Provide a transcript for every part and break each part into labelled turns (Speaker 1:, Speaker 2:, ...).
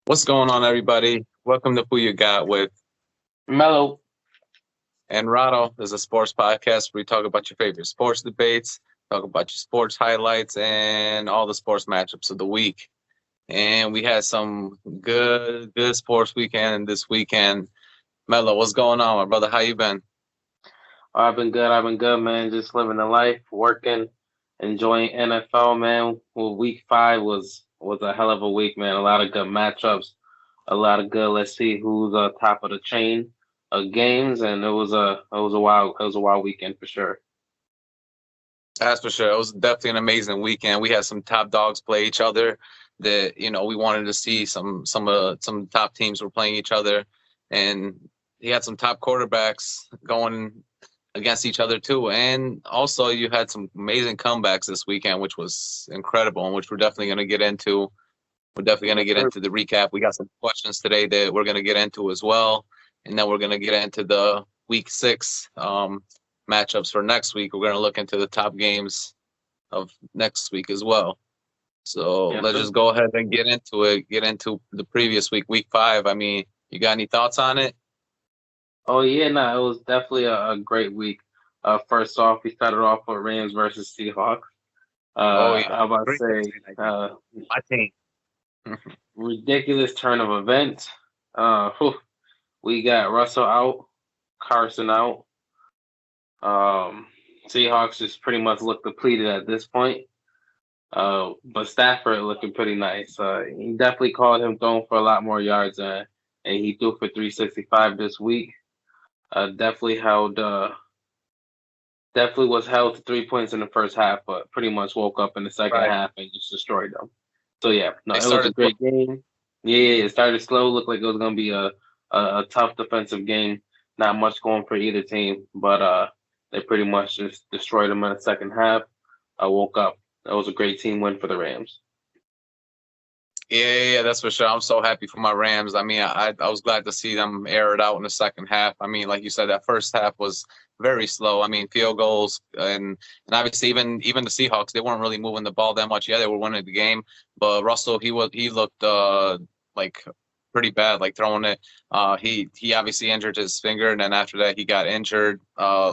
Speaker 1: What's going on, everybody? Welcome to Who You Got with
Speaker 2: Mellow.
Speaker 1: and Rado. This is a sports podcast where we talk about your favorite sports debates, talk about your sports highlights, and all the sports matchups of the week. And we had some good sports weekend this weekend. Mello, what's going on, my brother? How you been?
Speaker 2: I've been good. I've been good, man. Just living the life, working, enjoying NFL, man. Well, week five was a hell of a week, man. A lot of good matchups, a lot of good. Let's see who's top of the chain of games, and it was a wild weekend for sure.
Speaker 1: That's for sure. It was definitely an amazing weekend. We had some top dogs play each other that we wanted to see. Some top teams were playing each other, and he had some top quarterbacks going against each other too. And also, you had some amazing comebacks this weekend, which was incredible, and which we're definitely going to get into. We're definitely going to
Speaker 2: Yes,
Speaker 1: get
Speaker 2: sir.
Speaker 1: into the recap. We got some questions today that we're going to get into as well, and then we're going to get into the week six matchups for next week. We're going to look into the top games of next week as well. So
Speaker 2: Yes,
Speaker 1: let's
Speaker 2: sir.
Speaker 1: just go ahead and get into it. Get into the previous week, week five. I mean, you got any thoughts on it?
Speaker 2: Oh yeah, no, it was definitely a great week. First off, we started off with Rams versus Seahawks.
Speaker 1: Oh yeah,
Speaker 2: I about to
Speaker 1: great
Speaker 2: say,
Speaker 1: Thursday night game.
Speaker 2: uh,
Speaker 1: My team.
Speaker 2: ridiculous turn of events. Whew. We got Russell out, Carson out. Um, Seahawks just pretty much look depleted at this point. But Stafford looking pretty nice. He definitely called him throwing for a lot more yards, and he threw for 365 this week. Definitely definitely was held to 3 points in the first half, but pretty much woke up in the second
Speaker 1: Right.
Speaker 2: half and just destroyed them. So yeah, no,
Speaker 1: They
Speaker 2: it was a
Speaker 1: started.
Speaker 2: great game. Yeah, it started slow, looked like it was gonna be a tough defensive game. Not much going for either team, but they pretty much just destroyed them in the second half. I woke up. That was a great team win for the Rams.
Speaker 1: Yeah, that's for sure. I'm so happy for my Rams. I mean, I was glad to see them air it out in the second half. I mean, like you said, that first half was very slow. I mean, field goals and obviously even the Seahawks, they weren't really moving the ball that much. Yeah, they were winning the game, but Russell he looked like pretty bad, like throwing it. He obviously injured his finger, and then after that he got injured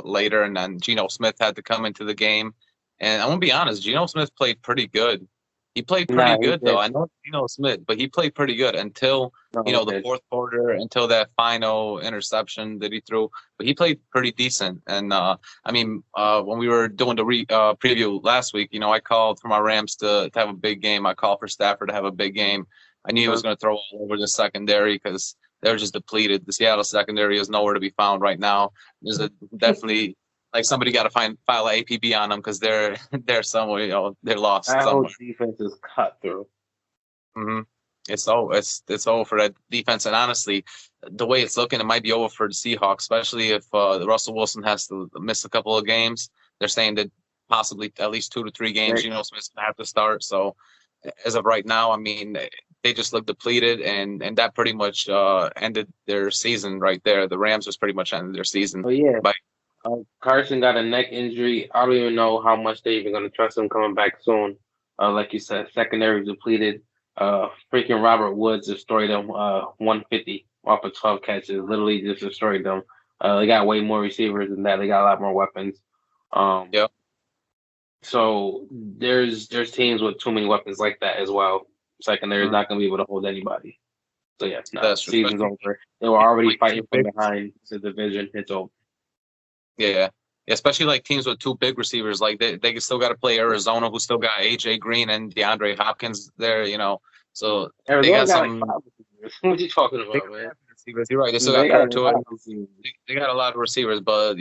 Speaker 1: later, and then Gino Smith had to come into the game. And I'm gonna be honest, Geno Smith played pretty good. He played pretty
Speaker 2: Nah, he
Speaker 1: good though.
Speaker 2: did.
Speaker 1: I know Geno Smith, but he played pretty good until
Speaker 2: No, he
Speaker 1: the
Speaker 2: did.
Speaker 1: fourth quarter, until that final interception that he threw. But he played pretty decent. And I mean, when we were doing the preview last week, I called for my Rams to have a big game. I called for Stafford to have a big game. I knew he was
Speaker 2: Uh,
Speaker 1: going to throw all over the secondary because they're just depleted. The Seattle secondary is nowhere to be found right now. There's a definitely like somebody got to file an APB on them because they're somewhere, they're lost
Speaker 2: That whole
Speaker 1: somewhere.
Speaker 2: defense is cut through.
Speaker 1: hmm it's over for that defense, and honestly, the way it's looking, it might be over for the Seahawks, especially if Russell Wilson has to miss a couple of games. They're saying that possibly at least 2 to 3 games, Smith's gonna have to start. So as of right now, I mean, they just look depleted, and that pretty much ended their season right there. The Rams was pretty much ended their season
Speaker 2: Oh yeah.
Speaker 1: by.
Speaker 2: Carson got a neck injury. I don't even know how much they're even going to trust him coming back soon. Like you said, secondary depleted. Freaking Robert Woods destroyed them. 150 off of 12 catches. Literally just destroyed them. They got way more receivers than that. They got a lot more weapons. Um,
Speaker 1: Yep.
Speaker 2: so there's teams with too many weapons like that as well. Secondary is
Speaker 1: Mhm.
Speaker 2: not going to be able to hold anybody. So yeah, no,
Speaker 1: That's true.
Speaker 2: season's
Speaker 1: Especially
Speaker 2: over. They were already
Speaker 1: like two
Speaker 2: fighting from
Speaker 1: big.
Speaker 2: behind the division. It's over.
Speaker 1: Yeah. Yeah, especially like teams with two big receivers, like they still got to play Arizona, who still got AJ Green and DeAndre Hopkins there. So they
Speaker 2: Arizona
Speaker 1: got
Speaker 2: got like
Speaker 1: some.
Speaker 2: five receivers. What you talking
Speaker 1: They
Speaker 2: about,
Speaker 1: got
Speaker 2: man?
Speaker 1: receivers. You're right. They still
Speaker 2: They
Speaker 1: got
Speaker 2: got
Speaker 1: better
Speaker 2: a
Speaker 1: to it.
Speaker 2: lot of receivers.
Speaker 1: They got a lot of receivers, but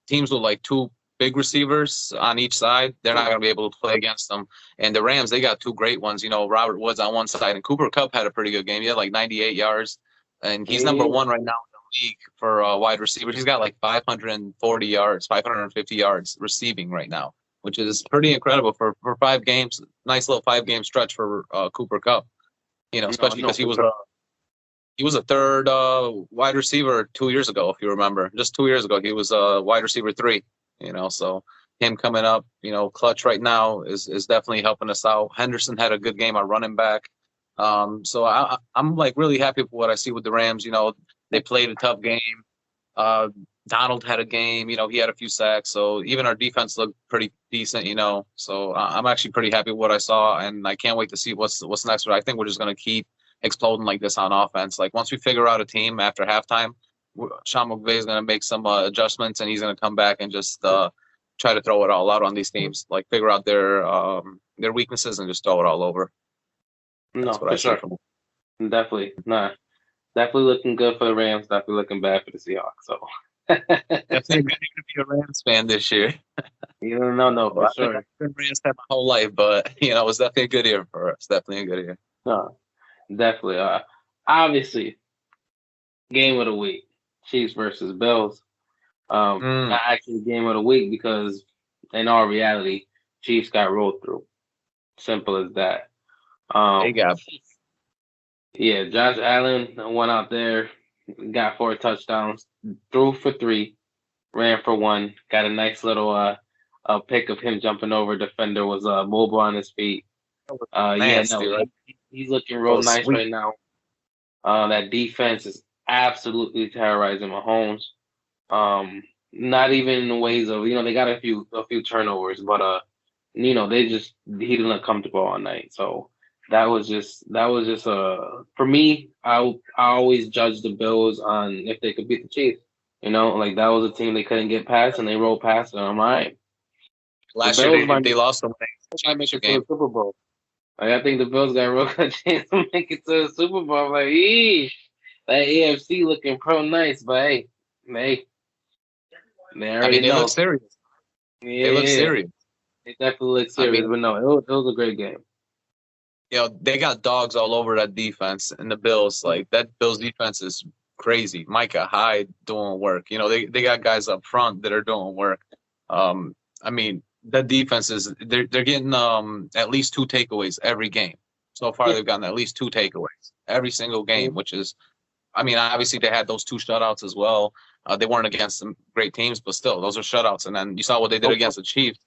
Speaker 1: teams with like two big receivers on each side, they're not going to be able to play against them. And the Rams, they got two great ones. Robert Woods on one side, and Cooper Kupp had a pretty good game. He had like 98 yards, and he's number
Speaker 2: Yeah,
Speaker 1: one right now in the league for wide receivers. He's got like 540 yards, 550 yards receiving right now, which is pretty incredible for 5 games. Nice little 5 game stretch for Cooper Kupp.
Speaker 2: no,
Speaker 1: Especially
Speaker 2: no,
Speaker 1: because
Speaker 2: for sure.
Speaker 1: he was a third wide receiver 2 years ago, if you remember. Just 2 years ago, he was wide receiver three. So him coming up, clutch right now is definitely helping us out. Henderson had a good game at running back. So I'm like really happy with what I see with the Rams. They played a tough game. Uh, Donald had a game. He had a few sacks. So even our defense looked pretty decent. So I'm actually pretty happy with what I saw, and I can't wait to see what's next. But I think we're just gonna keep exploding like this on offense. Like once we figure out a team after halftime, Sean McVay is gonna make some adjustments, and he's gonna come back and just try to throw it all out on these teams. Like figure out their weaknesses and just throw it all over.
Speaker 2: No,
Speaker 1: That's what
Speaker 2: for
Speaker 1: I see
Speaker 2: sure.
Speaker 1: from him.
Speaker 2: Definitely. Nah. Definitely looking good for the Rams, definitely looking bad for the Seahawks. So
Speaker 1: Definitely good to be a Rams fan this year.
Speaker 2: you don't know, no,
Speaker 1: Well,
Speaker 2: for
Speaker 1: I think I've
Speaker 2: sure.
Speaker 1: been a Rams fan my whole life, but it's definitely a good year for us. Definitely a good year.
Speaker 2: No, definitely. Obviously, game of the week, Chiefs versus Bills.
Speaker 1: Mm,
Speaker 2: Not actually game of the week because in all reality, Chiefs got rolled through. Simple as that.
Speaker 1: they
Speaker 2: Um,
Speaker 1: got
Speaker 2: yeah, Josh Allen went out there, got 4 touchdowns, threw for 3, ran for 1, got a nice little a pick of him jumping over defender, was mobile on his feet. Yeah,
Speaker 1: nasty,
Speaker 2: no,
Speaker 1: right?
Speaker 2: he's looking
Speaker 1: That
Speaker 2: real
Speaker 1: was
Speaker 2: nice
Speaker 1: sweet.
Speaker 2: right now. That defense is absolutely terrorizing Mahomes. Not even in the ways of they got a few turnovers, but he didn't look comfortable all night. So that was just for me. I always judge the Bills on if they could beat the Chiefs. Like that was a team they couldn't get past and they rolled past it. I'm all right. The
Speaker 1: Last year
Speaker 2: Bills
Speaker 1: they
Speaker 2: might
Speaker 1: they
Speaker 2: make
Speaker 1: lost the championship
Speaker 2: it to
Speaker 1: game.
Speaker 2: the Super Bowl. Like, I think the Bills got a real good chance to make it to the Super Bowl. I'm like, eesh, that AFC looking pro nice, but hey, they
Speaker 1: I
Speaker 2: already
Speaker 1: mean, they look
Speaker 2: know.
Speaker 1: serious. They look
Speaker 2: Yeah,
Speaker 1: serious.
Speaker 2: it definitely looks
Speaker 1: I
Speaker 2: serious,
Speaker 1: mean,
Speaker 2: but no, it was a great game.
Speaker 1: they got dogs all over that defense and the Bills. Like that Bills defense is crazy. Micah Hyde doing work. They got guys up front that are doing work. I mean, that defense is they're getting at least 2 takeaways every game. So far, they've gotten at least 2 takeaways every single game, which is, I mean, obviously they had those 2 shutouts as well. They weren't against some great teams, but still, those are shutouts. And then you saw what they did against the Chiefs.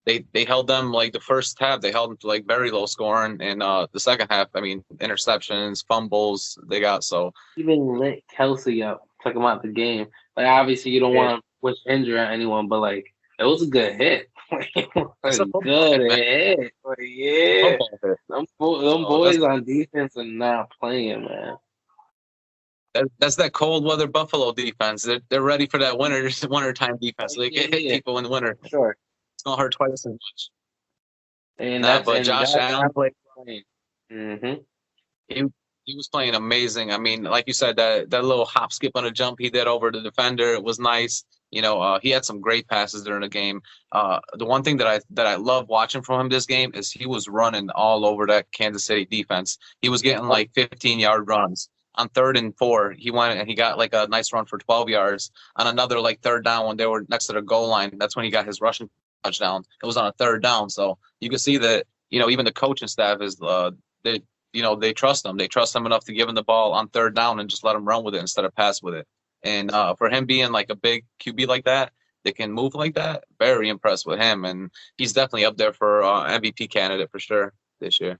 Speaker 1: They held them like the first half. They held them to like very low scoring, and the second half, I mean, interceptions, fumbles they got. So
Speaker 2: Even lit Kelsey up, took him out the game. Like obviously you don't
Speaker 1: yeah,
Speaker 2: want to wish injury on anyone, but like it was a good hit. It was
Speaker 1: it's a
Speaker 2: a
Speaker 1: football
Speaker 2: good
Speaker 1: hit, man.
Speaker 2: hit. Like,
Speaker 1: It's a
Speaker 2: yeah,
Speaker 1: football hit.
Speaker 2: them
Speaker 1: So that's
Speaker 2: boys on defense are not playing, man.
Speaker 1: that's that cold weather Buffalo defense. They're ready for that winter time defense. So they can hit
Speaker 2: Yeah,
Speaker 1: people in the winter.
Speaker 2: sure.
Speaker 1: It's gonna hurt twice as much.
Speaker 2: And
Speaker 1: Nah,
Speaker 2: that's
Speaker 1: but
Speaker 2: and
Speaker 1: Josh
Speaker 2: Josh
Speaker 1: Allen
Speaker 2: Allen
Speaker 1: played.
Speaker 2: playing. Mm-hmm.
Speaker 1: He he was playing amazing. I mean, like you said, that little hop, skip, on a jump he did over the defender, it was nice. He had some great passes during the game. The one thing that I love watching from him this game is he was running all over that Kansas City defense. He was getting like 15-yard runs. On 3rd and 4, he went and he got like a nice run for 12 yards. On another like third down when they were next to the goal line, that's when he got his rushing touchdown. It was on a third down, so you can see that even the coaching staff is they they trust him. They trust him enough to give him the ball on third down and just let him run with it instead of pass with it. And for him being like a big QB like that can move like that, very impressed with him. And he's definitely up there for MVP candidate for sure this year.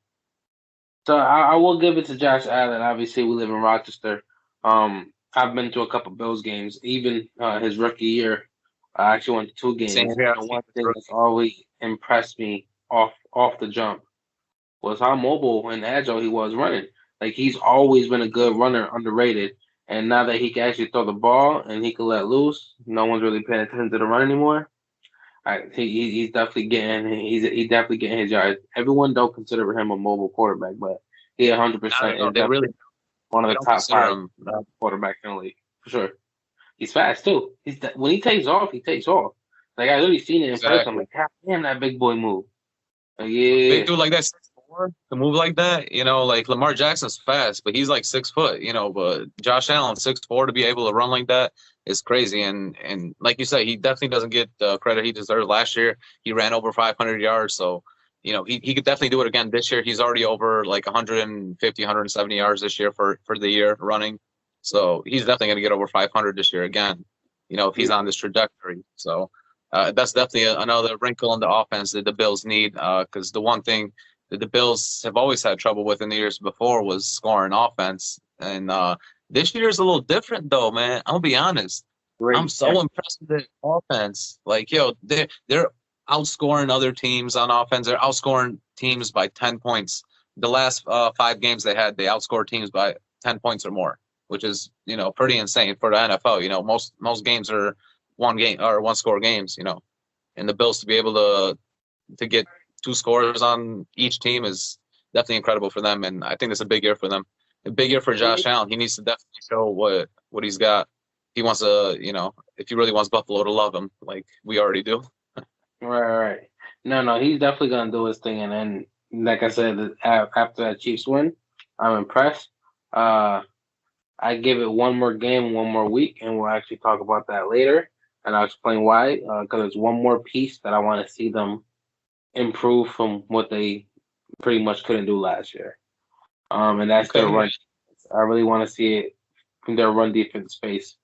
Speaker 2: So I will give it to Josh Allen. Obviously, we live in Rochester. I've been to a couple Bills games. Even his rookie year, I actually went to 2 games.
Speaker 1: Same here.
Speaker 2: And one thing that's always impressed me off the jump was how mobile and agile he was running. Like he's always been a good runner, underrated. And now that he can actually throw the ball and he can let loose, no one's really paying attention to the run anymore. He's definitely getting his yards. Everyone don't consider him a mobile quarterback, but he
Speaker 1: I
Speaker 2: 100%
Speaker 1: don't know.
Speaker 2: is
Speaker 1: They really
Speaker 2: definitely one of
Speaker 1: they
Speaker 2: the
Speaker 1: don't
Speaker 2: top
Speaker 1: consider
Speaker 2: 5
Speaker 1: him.
Speaker 2: quarterbacks in the league for sure. He's fast too. When he takes off, he takes off. Like I really seen it in person. I'm
Speaker 1: Exactly.
Speaker 2: like, God damn, that big boy move. Like,
Speaker 1: A
Speaker 2: yeah,
Speaker 1: big dude like that, 6'4", to move like that, like Lamar Jackson's fast, but he's like 6 foot, but Josh Allen 6'4" to be able to run like that is crazy. And like you said, he definitely doesn't get the credit he deserved last year. He ran over 500 yards, so he could definitely do it again this year. He's already over like 150, 170 yards this year for the year running, so he's definitely going to get over 500 this year again. If he's on this trajectory, so. That's definitely another wrinkle in the offense that the Bills need. Because the one thing the Bills have always had trouble with in the years before was scoring offense. And this year is a little different, though, man. I'll be honest. I'm
Speaker 2: Great.
Speaker 1: so impressed with the offense. Like, yo, they're outscoring other teams on offense. They're outscoring teams by 10 points. The last 5 games they had, they outscored teams by 10 points or more, which is, pretty insane for the NFL. Most games are one score games, and the Bills to be able to get 2 scores on each team is definitely incredible for them. And I think it's a big year for them. A big year for Josh Allen. He needs to definitely show what he's got. He wants to, if he really wants Buffalo to love him, like we already do.
Speaker 2: Right. No, he's definitely gonna do his thing, and then, like I said, after that Chiefs win, I'm impressed. I give it one more game, one more week, and we'll actually talk about that later, and I'll explain why. Because there's one more piece that I want to see them improve from what they pretty much couldn't do last year. And that's their run. I really want to see it from their run defense space.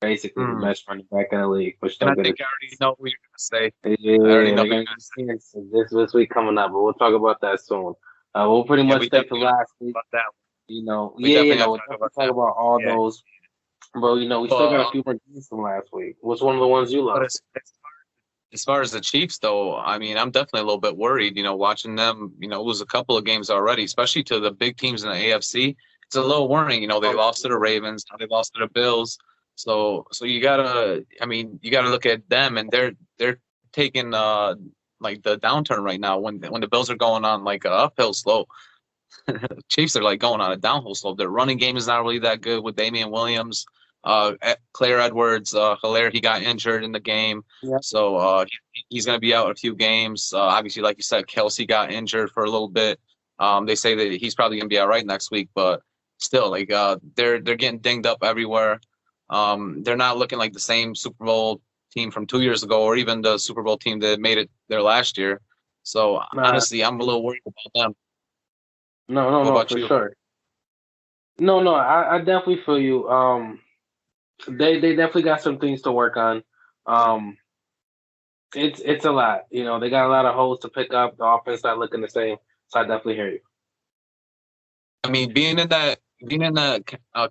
Speaker 2: Basically, the best running back in the league. Which
Speaker 1: and I think I already know what you're going to say.
Speaker 2: Yeah, I already know what you're going to say. This week coming up, but we'll talk about that soon. We'll pretty much stick to last week. We'll talk about all those. But, we still got a few more games from last week. What's one of the ones you love?
Speaker 1: As far as the Chiefs, though, I mean, I'm definitely a little bit worried, watching them, lose a couple of games already, especially to the big teams in the AFC. It's a little worrying. They lost to the Ravens. They lost to the Bills. So you gotta look at them, and they're taking like the downturn right now when the Bills are going on like an uphill slope. Chiefs are like going on a downhill slope. Their running game is not really that good with Damian Williams. Claire Edwards, Hilaire, he got injured in the game.
Speaker 2: Yeah.
Speaker 1: So he's going to be out a few games. Obviously, like you said, Kelsey got injured for a little bit. They say that he's probably going to be all right next week, but still, like they're getting dinged up everywhere. They're not looking like the same Super Bowl team from 2 years ago, or even the Super Bowl team that made it there last year. So honestly, I'm a little worried about them.
Speaker 2: No, for sure. No, I definitely feel you. They definitely got some things to work on. It's a lot. They got a lot of holes to pick up. The offense not looking the same. So I definitely hear you.
Speaker 1: I mean, being in the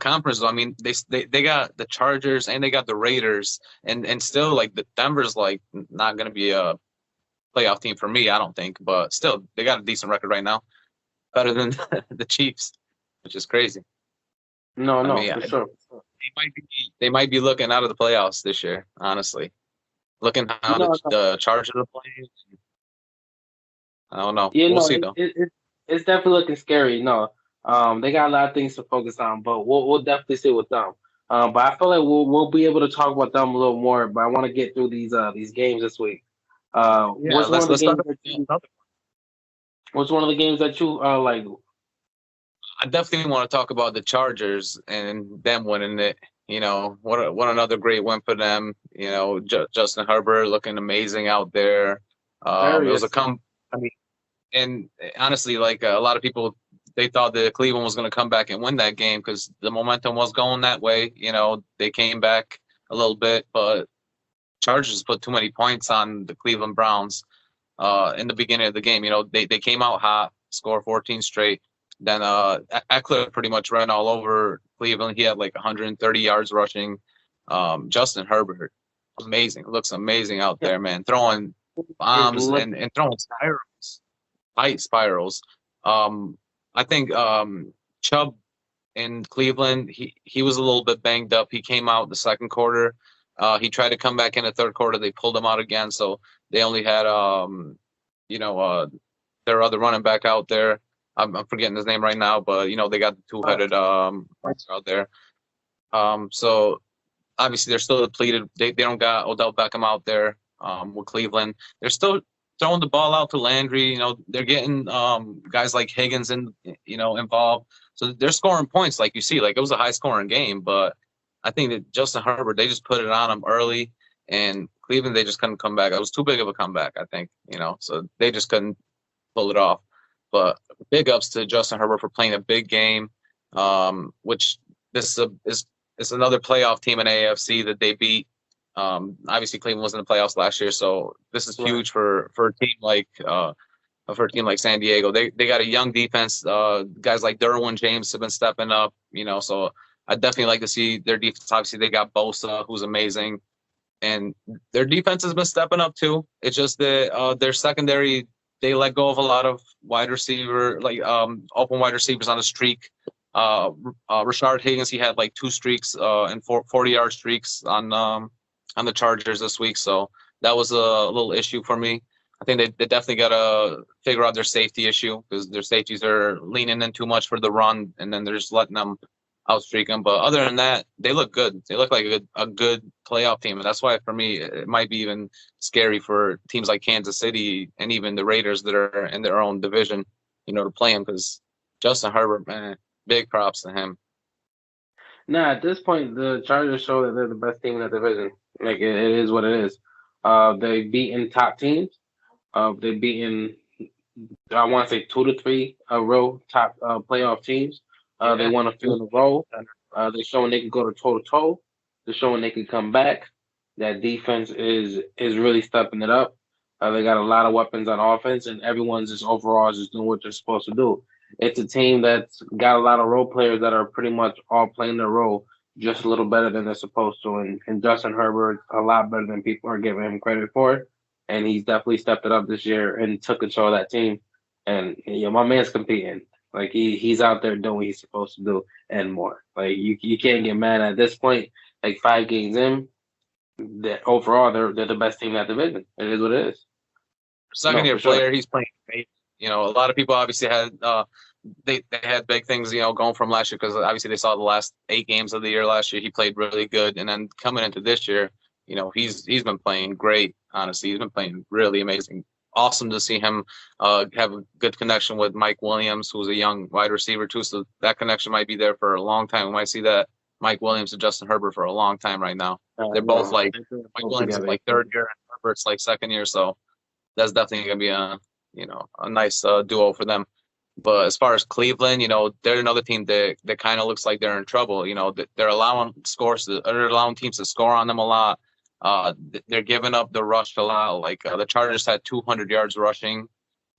Speaker 1: conference, I mean, they got the Chargers and they got the Raiders, and still like the Denver's like not going to be a playoff team for me, I don't think, but still they got a decent record right now, better than the Chiefs, which is crazy.
Speaker 2: No, for sure.
Speaker 1: They might be looking out of the playoffs this year, honestly. Looking how the Chargers are playing. I don't know.
Speaker 2: Yeah,
Speaker 1: we'll see though.
Speaker 2: It's definitely looking scary. No, they got a lot of things to focus on, but we'll definitely see with them. But I feel like we'll be able to talk about them a little more. But I want to get through these games this week. What's one of the games that you like?
Speaker 1: I definitely want to talk about the Chargers and them winning it. What another great win for them. Justin Herbert looking amazing out there. It was and honestly, like a lot of people, they thought that Cleveland was going to come back and win that game because the momentum was going that way. They came back a little bit, but Chargers put too many points on the Cleveland Browns in the beginning of the game. They came out hot, scored 14 straight. Then Eckler pretty much ran all over Cleveland. He had like 130 yards rushing. Justin Herbert, amazing. Looks amazing out there, man. Throwing bombs and throwing tight spirals. I think Chubb in Cleveland, he was a little bit banged up. He came out the second quarter. He tried to come back in the third quarter. They pulled him out again. So they only had, their other running back out there. I'm forgetting his name right now, but they got the two-headed monster out there. So obviously they're still depleted. They don't got Odell Beckham out there with Cleveland. They're still throwing the ball out to Landry. They're getting guys like Higgins involved. So they're scoring points, like you see. Like it was a high-scoring game, but I think that Justin Herbert, they just put it on him early, and Cleveland, they just couldn't come back. It was too big of a comeback, I think. So they just couldn't pull it off. But big ups to Justin Herbert for playing a big game, which this is another playoff team in AFC that they beat. Obviously, Cleveland was in the playoffs last year, so this is huge for a team like for a team like San Diego. They got a young defense. Guys like Derwin James have been stepping up, so I definitely like to see their defense. Obviously, they got Bosa, who's amazing, and their defense has been stepping up too. It's just that their secondary, they let go of a lot of wide receiver, open wide receivers on a streak. Rashard Higgins, he had like 2 streaks and 40-yard streaks on the Chargers this week, so that was a little issue for me. I think they definitely got to figure out their safety issue because their safeties are leaning in too much for the run, and then they're just letting them outstreak them. But other than that, they look good. They look like a good playoff team, and that's why for me it might be even scary for teams like Kansas City and even the Raiders that are in their own division, to play them because Justin Herbert, man, big props to him.
Speaker 2: Nah, at this point, the Chargers show that they're the best team in that division. Like it is what it is. They've beaten top teams. They've beaten, I want to say 2 to 3 row top playoff teams. They won a few in a row. They're showing they can go to toe-to-toe. They're showing they can come back. That defense is really stepping it up. They got a lot of weapons on offense, and everyone's just overall just doing what they're supposed to do. It's a team that's got a lot of role players that are pretty much all playing their role just a little better than they're supposed to. And Justin Herbert, a lot better than people are giving him credit for. And he's definitely stepped it up this year and took control of that team. And my man's competing. Like he's out there doing what he's supposed to do and more. Like you can't get mad at this point. Like 5 games in, that overall they're the best team in that division. It is what it is.
Speaker 1: Second year player, he's playing great. A lot of people obviously had they had big things going from last year because obviously they saw the last 8 games of the year last year. He played really good, and then coming into this year, he's been playing great. Honestly, he's been playing really amazing. Awesome to see him have a good connection with Mike Williams, who's a young wide receiver too. So that connection might be there for a long time. We might see that Mike Williams and Justin Herbert for a long time right now. They're both Mike Williams is like 3rd year and Herbert's like 2nd year. So that's definitely gonna be a nice duo for them. But as far as Cleveland, they're another team that kind of looks like they're in trouble. They're allowing they're allowing teams to score on them a lot. They're giving up the rush a lot. Like the Chargers had 200 yards rushing,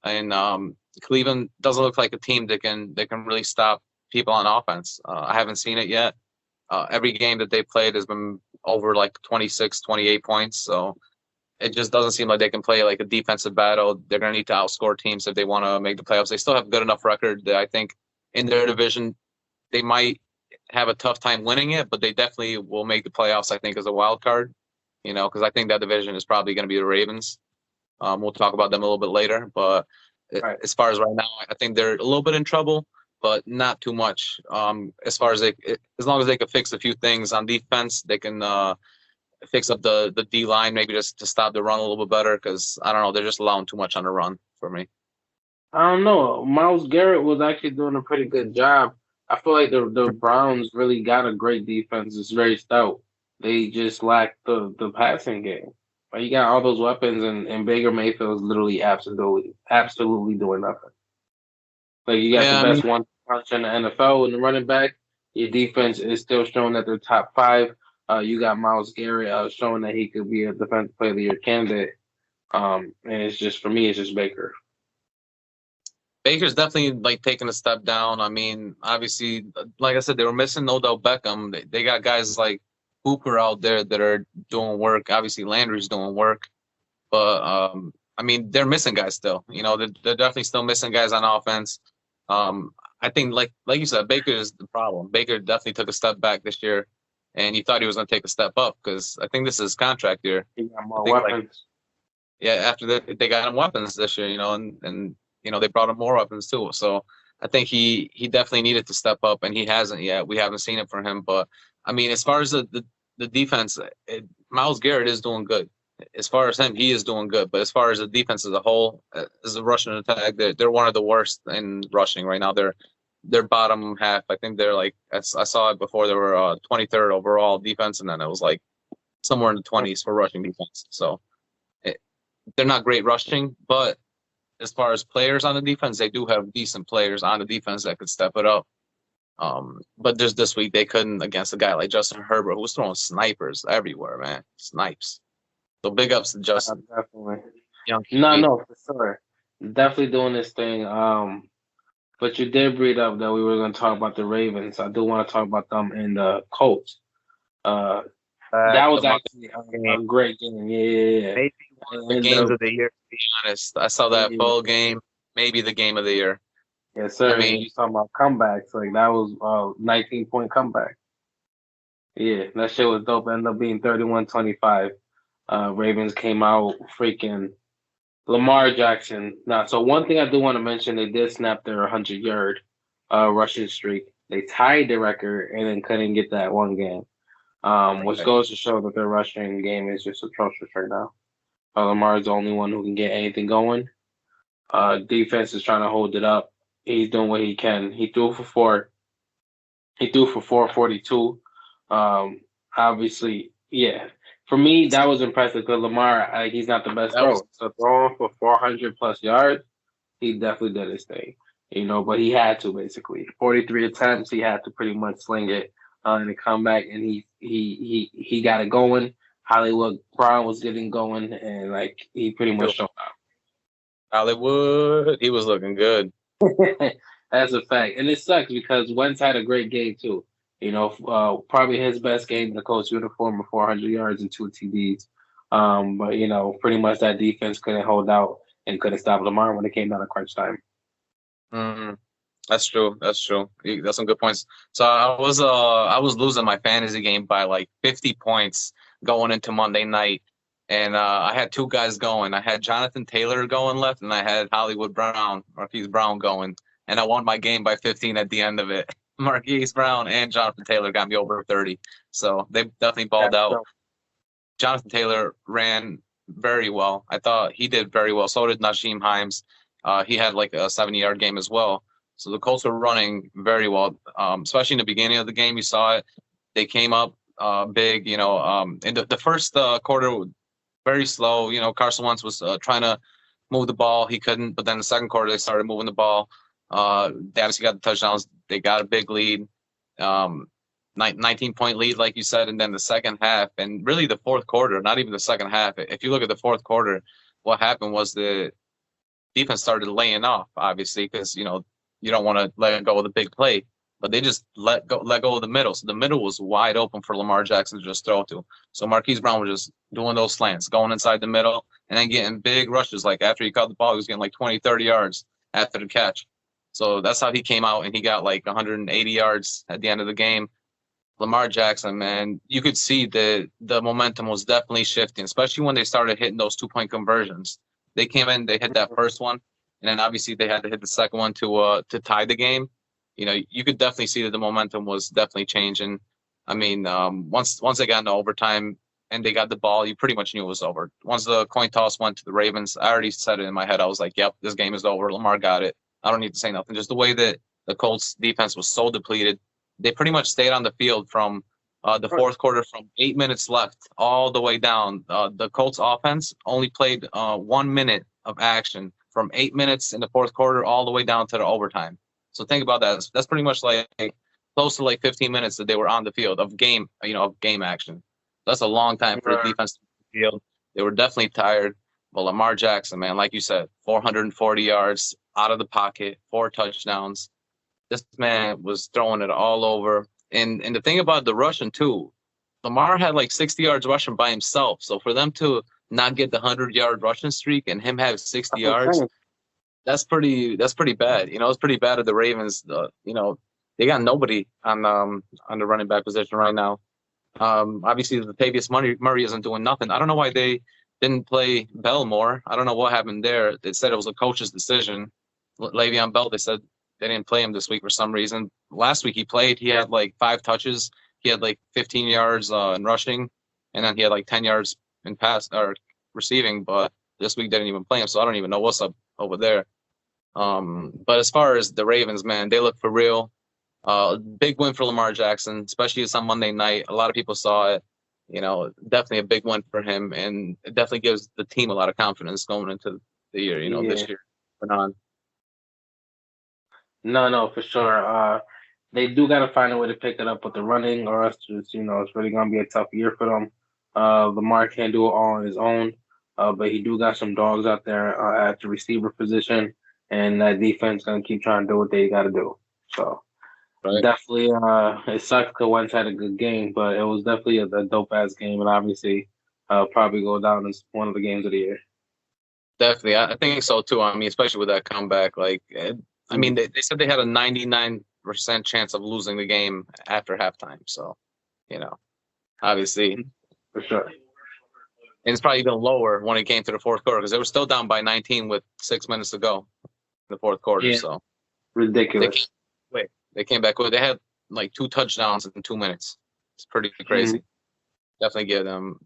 Speaker 1: and Cleveland doesn't look like a team that can really stop people on offense. I haven't seen it yet. Every game that they played has been over like 26, 28 points. So it just doesn't seem like they can play like a defensive battle. They're going to need to outscore teams if they want to make the playoffs. They still have a good enough record that I think in their division they might have a tough time winning it, but they definitely will make the playoffs, I think, as a wild card. Because I think that division is probably going to be the Ravens. We'll talk about them a little bit later. But as far as right now, I think they're a little bit in trouble, but not too much. As long as they can fix a few things on defense, they can fix up the D line, maybe just to stop the run a little bit better. Because I don't know, they're just allowing too much on the run for me.
Speaker 2: I don't know. Myles Garrett was actually doing a pretty good job. I feel like the Browns really got a great defense. It's very stout. They just lack the passing game. Like, you got all those weapons, and Baker Mayfield is literally absolutely doing nothing. Like, you got the best one punch in the NFL in the running back. Your defense is still showing that they're top 5. You got Myles Garrett showing that he could be a defensive player of the year candidate. And it's just, for me, it's just Baker.
Speaker 1: Baker's definitely like taking a step down. I mean, obviously, like I said, they were missing Odell Beckham. They got guys like Hooper out there that are doing work. Obviously, Landry's doing work, but I mean, they're missing guys still. They're definitely still missing guys on offense. I think, like you said, Baker is the problem. Baker definitely took a step back this year, and he thought he was going to take a step up because I think this is his contract year.
Speaker 2: He got more weapons.
Speaker 1: After that, they got him weapons this year, and they brought him more weapons too. So I think he definitely needed to step up, and he hasn't yet. We haven't seen it from him, but I mean, as far as the defense, Myles Garrett is doing good. As far as him, he is doing good. But as far as the defense as a whole, as a rushing attack, they're one of the worst in rushing right now. They're bottom half. I think they're like, I saw it before, they were 23rd overall defense, and then it was like somewhere in the 20s for rushing defense. So they're not great rushing, but as far as players on the defense, they do have decent players on the defense that could step it up. But just this week, they couldn't against a guy like Justin Herbert, who was throwing snipers everywhere, man. Snipes. So big ups to Justin.
Speaker 2: Definitely. No, for sure. definitely doing this thing. But you did bring up that we were going to talk about the Ravens. I do want to talk about them and the Colts. Uh, that
Speaker 1: The
Speaker 2: was
Speaker 1: Monday
Speaker 2: actually
Speaker 1: game,
Speaker 2: a great game. Yeah.
Speaker 1: maybe one of the
Speaker 2: And
Speaker 1: games of the year. To be honest, I saw that
Speaker 2: yeah,
Speaker 1: full game. Maybe the game of the year.
Speaker 2: yes,
Speaker 1: I
Speaker 2: sir. And
Speaker 1: mean,
Speaker 2: you talking about comebacks? Like that was a 19-point comeback. Yeah, that shit was dope. Ended up being 31-25. Ravens came out freaking Lamar Jackson. Now, so one thing I do want to mention, they did snap their 100-yard rushing streak. They tied the record and then couldn't get that one game, which
Speaker 1: right.
Speaker 2: goes to show that their rushing game is just atrocious right now. Lamar is the only one who can get anything going. Defense is trying to hold it up. He's doing what he can. He threw for four. He threw for 442. Obviously, yeah. For me, that was impressive because Lamar, he's not the best
Speaker 1: That was
Speaker 2: thrower. So throwing for 400 plus yards, he definitely did his thing. But he had to basically 43 attempts. He had to pretty much sling it in a comeback, and he got it going. Hollywood Brown was getting going, and he pretty much showed
Speaker 1: Hollywood. He was looking good.
Speaker 2: out. That's a fact, and it sucks because Wentz had a great game too. Probably his best game in the Colts uniform with 400 yards and 2 TDs. But pretty much that defense couldn't hold out and couldn't stop Lamar when it came down to crunch time.
Speaker 1: Mm, that's true. That's true. That's some good points. So I was losing my fantasy game by like 50 points going into Monday night, and I had two guys going. I had Jonathan Taylor going left, and I had Hollywood Brown, Marquise Brown going, and I won my game by 15 at the end of it. Marquise Brown and Jonathan Taylor got me over 30, so they definitely balled
Speaker 2: That's
Speaker 1: out.
Speaker 2: dope.
Speaker 1: Jonathan Taylor ran very well. I thought he did very well. So did Najim Himes. He had like a 70-yard game as well. So the Colts were running very well, especially in the beginning of the game. You saw it. They came up big, in the first quarter, very slow. Carson Wentz was trying to move the ball. He couldn't. But then the second quarter, they started moving the ball. They obviously got the touchdowns. They got a big lead. 19-point lead, like you said, and then the second half, and really the fourth quarter, not even the second half. If you look at the fourth quarter, what happened was the defense started laying off, obviously, because you don't want to let go of the big play, but they just let go of the middle. So the middle was wide open for Lamar Jackson to just throw to. So Marquise Brown was just doing those slants, going inside the middle, and then getting big rushes. Like after he caught the ball, he was getting like 20, 30 yards after the catch. So that's how he came out, and he got like 180 yards at the end of the game. Lamar Jackson, man, you could see the momentum was definitely shifting, especially when they started hitting those 2-point conversions. They came in, they hit that first one, and then obviously they had to hit the second one to tie the game. You could definitely see that the momentum was definitely changing. I mean, once they got into overtime and they got the ball, you pretty much knew it was over. Once the coin toss went to the Ravens, I already said it in my head. I was like, "Yep, this game is over. Lamar got it. I don't need to say nothing." Just the way that the Colts defense was so depleted, they pretty much stayed on the field from the fourth quarter, from 8 minutes left all the way down. The Colts offense only played 1 minute of action from 8 minutes in the fourth quarter all the way down to the overtime. So think about that. That's pretty much like close to like 15 minutes that they were on the field of game action. That's a long time for the defense to be on the field. They were definitely tired. But Lamar Jackson, man, like you said, 440 yards out of the pocket, 4 touchdowns. This man was throwing it all over. And the thing about the rushing too, Lamar had like 60 yards rushing by himself. So for them to not get the 100-yard rushing streak and him have 60
Speaker 2: That's what I'm
Speaker 1: yards,
Speaker 2: saying.
Speaker 1: that's pretty bad. It's pretty bad of the Ravens. They got nobody on the running back position right now. Obviously, Latavius Murray isn't doing nothing. I don't know why they didn't play Bell more. I don't know what happened there. They said it was a coach's decision. Le'Veon Bell, they said they didn't play him this week for some reason. Last week he played. He had like 5 touches. He had like 15 yards in rushing, and then he had like 10 yards in pass or receiving. But this week they didn't even play him, so I don't even know what's up over there. But as far as the Ravens, man, they look for real. Big win for Lamar Jackson, especially it's on Monday night. A lot of people saw it. Definitely a big win for him, and it definitely gives the team a lot of confidence going into the year.
Speaker 2: Yeah.
Speaker 1: This year and on.
Speaker 2: No, for sure. They do got to find a way to pick it up with the running, or else it's really gonna be a tough year for them. Lamar can't do it all on his own. but he do got some dogs out there at the receiver position, and that defense gonna keep trying to do what they got to do. So
Speaker 1: Right.
Speaker 2: definitely, it sucks because Wentz had a good game, but it was definitely a dope ass game, and obviously, probably go down as one of the games of the year.
Speaker 1: Definitely, I think so too. I mean, especially with that comeback. I mean, they said they had a 99% chance of losing the game after halftime. So, obviously, and
Speaker 2: For sure.
Speaker 1: it's probably even lower when it came to the fourth quarter because they were still down by 19 with 6 minutes to go in the fourth quarter.
Speaker 2: Yeah,
Speaker 1: So they
Speaker 2: ridiculous.
Speaker 1: came, wait, they came back with they had like 2 touchdowns in 2 minutes. It's pretty crazy. Definitely give them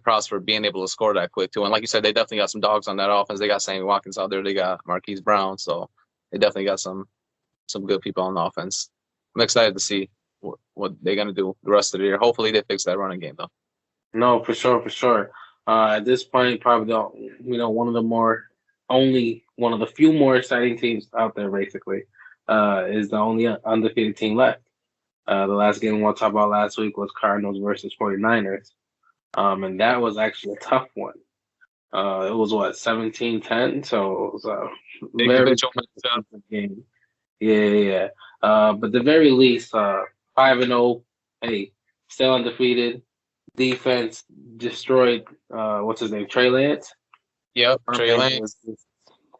Speaker 1: props for being able to score that quick too. And like you said, they definitely got some dogs on that offense. They got Sammy Watkins out there. They got Marquise Brown. So they definitely got some good people on the offense. I'm excited to see what they're gonna do the rest of the year. Hopefully they fix that running game though.
Speaker 2: No, for sure, for sure. At this point, probably only one of the few more exciting teams out there. Basically, is the only undefeated team left. The last game we'll talk about last week was Cardinals versus 49ers. And that was actually a tough one. It was what 17-10, so it was a very competitive game. Yeah. But at the very least, 5-0. Hey, still undefeated. Defense destroyed. What's his name? Trey Lance.
Speaker 1: Yep, Trey Lance.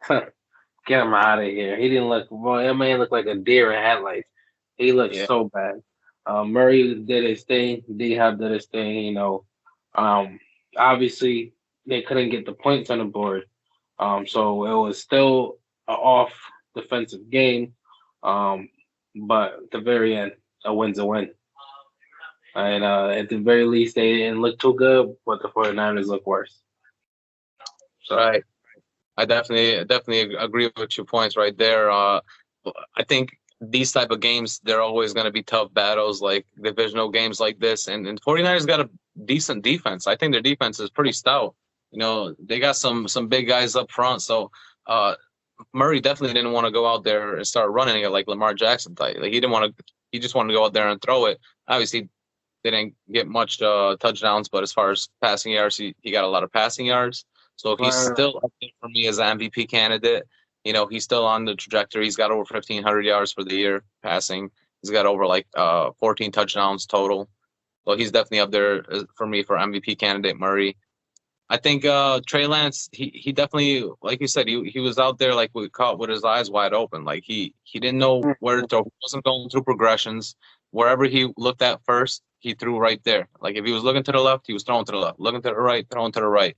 Speaker 2: Get him out of here. He didn't look. Boy, that man looked like a deer in headlights. He looked so bad. Murray did his thing. D-Hop did his thing. Obviously they couldn't get the points on the board. So it was still an off defensive game. But at the very end, a win's a win. And at the very least, they didn't look too good, but the 49ers look worse. So.
Speaker 1: Right. I definitely agree with your points right there. I think these type of games, they're always going to be tough battles, like divisional games like this. And 49ers got a decent defense. I think their defense is pretty stout. They got some big guys up front. So Murray definitely didn't want to go out there and start running it like Lamar Jackson type. Like he just wanted to go out there and throw it. Obviously, they didn't get much touchdowns, but as far as passing yards, he got a lot of passing yards. So he's still up there for me as an MVP candidate. He's still on the trajectory. He's got over 1,500 yards for the year passing. He's got over 14 touchdowns total. So he's definitely up there for me for MVP candidate Murray. I think Trey Lance, he definitely, like you said, he was out there like we caught with his eyes wide open. Like he didn't know where to throw. He wasn't going through progressions. Wherever he looked at first, he threw right there. Like if he was looking to the left, he was throwing to the left. Looking to the right, throwing to the right.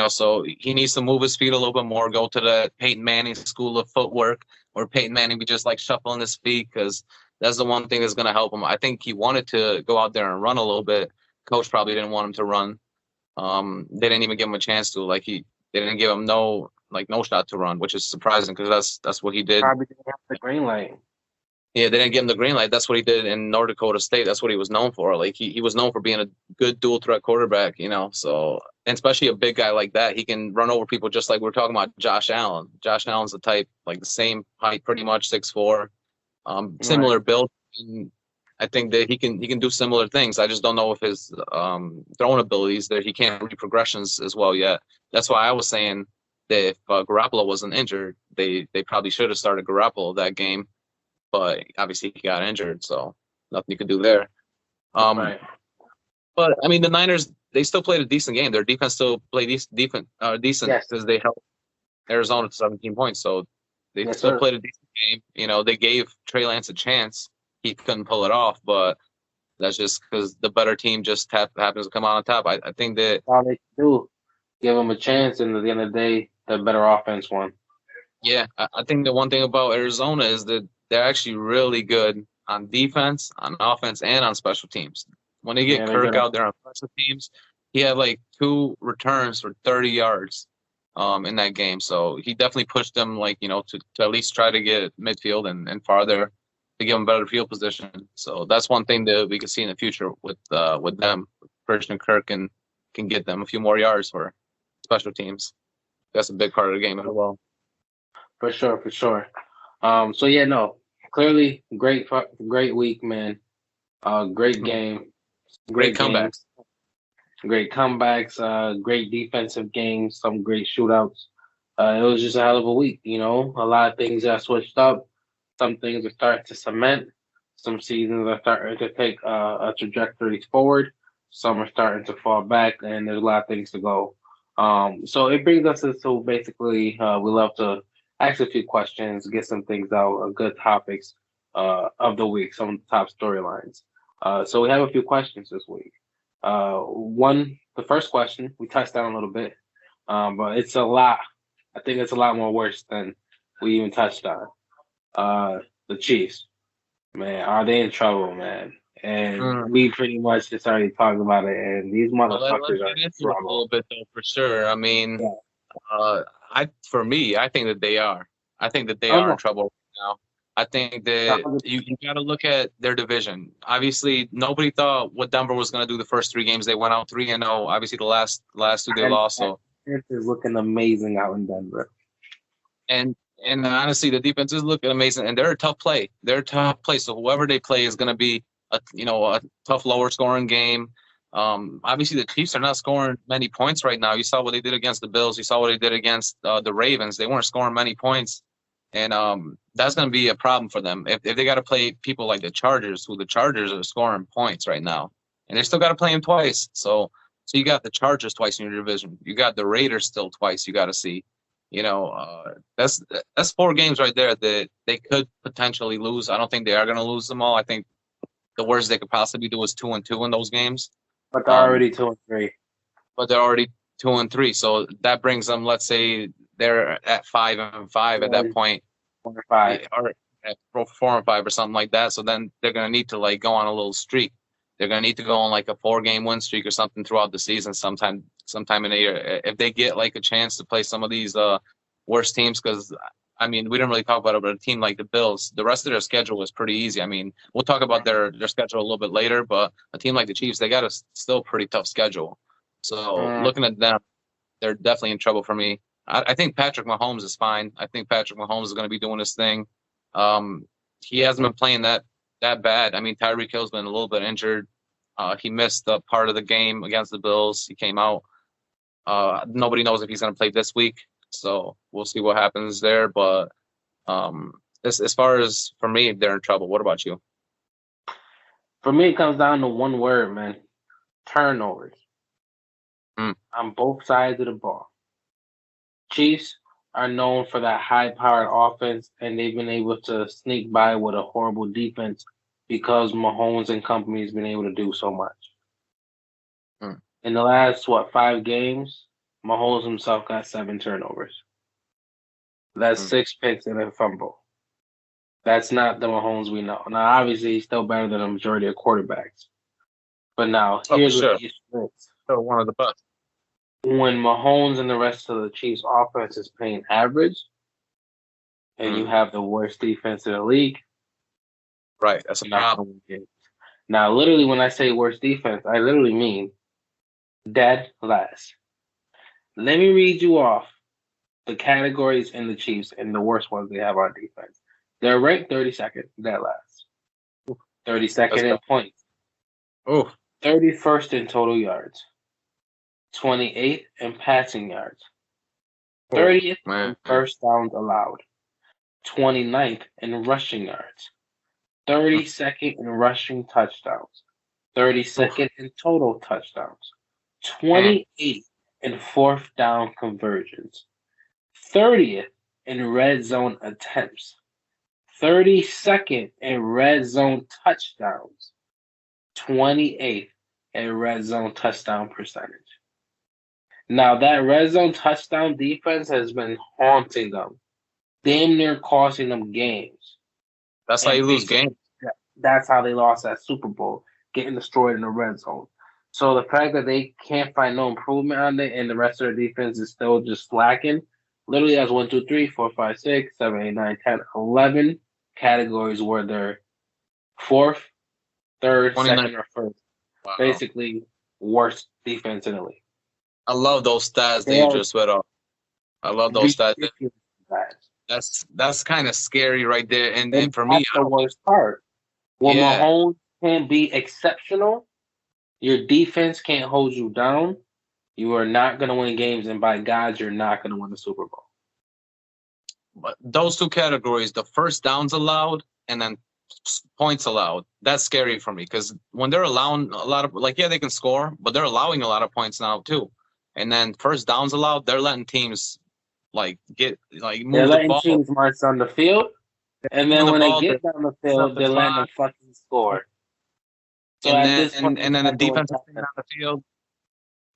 Speaker 1: So he needs to move his feet a little bit more, go to the Peyton Manning school of footwork, or Peyton Manning be just like shuffling his feet, because that's the one thing that's going to help him. I think he wanted to go out there and run a little bit. Coach probably didn't want him to run. They didn't even give him a chance to. They didn't give him no shot to run, which is surprising because that's what he did.
Speaker 2: Probably didn't have the green light.
Speaker 1: Yeah, they didn't give him the green light. That's what he did in North Dakota State. That's what he was known for. Like he was known for being a good dual threat quarterback, So, and especially a big guy like that, he can run over people just like we're talking about Josh Allen. Josh Allen's the type, like the same height, pretty much 6'4", similar build. And I think that he can do similar things. I just don't know if his throwing abilities there. He can't read progressions as well yet. That's why I was saying that if Garoppolo wasn't injured, they probably should have started Garoppolo that game. But obviously he got injured, so nothing you could do there.
Speaker 2: Right.
Speaker 1: But I mean, the Niners, they still played a decent game. Their defense still played decent because they held Arizona to 17 points. So they still played a decent game. They gave Trey Lance a chance. He couldn't pull it off, but that's just because the better team just happens to come out on top. I think that
Speaker 2: all they do, give them a chance, and at the end of the day, the better offense won.
Speaker 1: Yeah, I think the one thing about Arizona is that they're actually really good on defense, on offense, and on special teams. When they get Kirk out there on special teams, he had 2 returns for 30 yards in that game. So he definitely pushed them to at least try to get midfield and farther to give them better field position. So that's one thing that we could see in the future with them. Christian Kirk can get them a few more yards for special teams. That's a big part of the game as well.
Speaker 2: For sure. So yeah, no, clearly great week, man. Great game.
Speaker 1: Great comebacks.
Speaker 2: Great comebacks, great defensive games, some great shootouts. It was just a hell of a week, you know. A lot of things got switched up. Some things are starting to cement. Some seasons are starting to take a trajectory forward. Some are starting to fall back, and there's a lot of things to go. So it brings us into basically, we love to ask a few questions, get some things out, good topics of the week, some of the top storylines. So we have a few questions this week. The first question, we touched on a little bit, but it's a lot. I think it's a lot more worse than we even touched on. The Chiefs, man, are they in trouble, man? And we pretty much just already talked about it, and these motherfuckers are
Speaker 1: Let's get
Speaker 2: in
Speaker 1: into it a
Speaker 2: trouble.
Speaker 1: little bit though, for sure. I mean,
Speaker 2: Yeah.
Speaker 1: I think that they are. I think that they
Speaker 2: Oh
Speaker 1: are in
Speaker 2: no,
Speaker 1: trouble right now. I think that
Speaker 2: 100%.
Speaker 1: you got to look at their division. Obviously, nobody thought what Denver was going to do the first three games. They went out 3-0. Obviously, the last two they
Speaker 2: And
Speaker 1: lost. So
Speaker 2: is looking amazing out in Denver.
Speaker 1: and and honestly, the defense is looking amazing, and they're a tough play. They're a tough play. So whoever they play is going to be a tough lower scoring game. Obviously, the Chiefs are not scoring many points right now. You saw what they did against the Bills. You saw what they did against the Ravens. They weren't scoring many points, and that's going to be a problem for them if they got to play people like the Chargers, who the Chargers are scoring points right now, and they still got to play them twice. So you got the Chargers twice in your division. You got the Raiders still twice. You got to see. That's four games right there that they could potentially lose. I don't think they are going to lose them all. I think the worst they could possibly do is 2-2 in those games.
Speaker 2: But they're
Speaker 1: Um,
Speaker 2: already 2-3.
Speaker 1: but they're already 2-3, so that brings them. Let's say they're at 5-5 at that point,
Speaker 2: 4-5.
Speaker 1: or at 4-5 or something like that. So then they're going to need to like go on a little streak. They're going to need to go on like a 4-game win streak or something throughout the season sometime in the year if they get like a chance to play some of these worst teams. Because I mean, we didn't really talk about it, but a team like the Bills, the rest of their schedule was pretty easy. I mean, we'll talk about their schedule a little bit later, but a team like the Chiefs, they got a still pretty tough schedule. So looking at them, they're definitely in trouble for me. I think Patrick Mahomes is fine. I think Patrick Mahomes is going to be doing his thing. He hasn't been playing that bad. I mean, Tyreek Hill's been a little bit injured. He missed a part of the game against the Bills. He came out. Nobody knows if he's going to play this week, so we'll see what happens there. But as far as for me, they're in trouble. What about you?
Speaker 2: For me, it comes down to one word, man. Turnovers. On both sides of the ball. Chiefs are known for that high-powered offense, and they've been able to sneak by with a horrible defense because Mahomes and company has been able to do so much. In the last, 5 games, Mahomes himself got 7 turnovers. That's 6 picks and a fumble. That's not the Mahomes we know. Now, obviously, he's still better than a majority of quarterbacks. But now, here's what the issue is.
Speaker 1: Still one of the best.
Speaker 2: When Mahomes and the rest of the Chiefs' offense is playing average, and you have the worst defense in the league,
Speaker 1: right? That's a problem.
Speaker 2: Now, literally, when I say worst defense, I literally mean dead last. Let me read you off the categories in the Chiefs and the worst ones they have on defense. They're ranked 32nd, dead last. 32nd in points. 31st in total yards. 28th in passing yards. 30th in first downs allowed. 29th in rushing yards. 32nd in rushing touchdowns. 32nd in total touchdowns. 28th in fourth down conversions. 30th in red zone attempts. 32nd in red zone touchdowns. 28th in red zone touchdown percentage. Now, that red zone touchdown defense has been haunting them, damn near costing them games.
Speaker 1: That's how you lose games.
Speaker 2: That's how they lost that Super Bowl, getting destroyed in the red zone. So the fact that they can't find no improvement on it and the rest of their defense is still just slacking, literally has 1, 2, 3, 4, 5, 6, 7, 8, 9, 10, 11 categories where they're fourth, third, second, or first. Wow. Basically, worst defense in the league.
Speaker 1: I love those stats that you just read off. I love those stats. That's kind of scary right there. And for me,
Speaker 2: the worst part. When Mahomes can be exceptional, Your defense can't hold you down. You are not going to win games, and by God, you're not going to win the Super Bowl.
Speaker 1: But those two categories, the first downs allowed and then points allowed, that's scary for me because when they're allowing a lot of, like, yeah, they can score, but they're allowing a lot of points now too. And then first downs allowed, they're letting teams like
Speaker 2: They're
Speaker 1: move the
Speaker 2: letting
Speaker 1: ball,
Speaker 2: teams march on the field, and
Speaker 1: moving
Speaker 2: then
Speaker 1: the
Speaker 2: when they
Speaker 1: ball,
Speaker 2: get down the
Speaker 1: stop
Speaker 2: field,
Speaker 1: the
Speaker 2: they're letting them
Speaker 1: clock,
Speaker 2: fucking score. So
Speaker 1: and
Speaker 2: at
Speaker 1: then
Speaker 2: this point,
Speaker 1: and then the defense is staying on the field.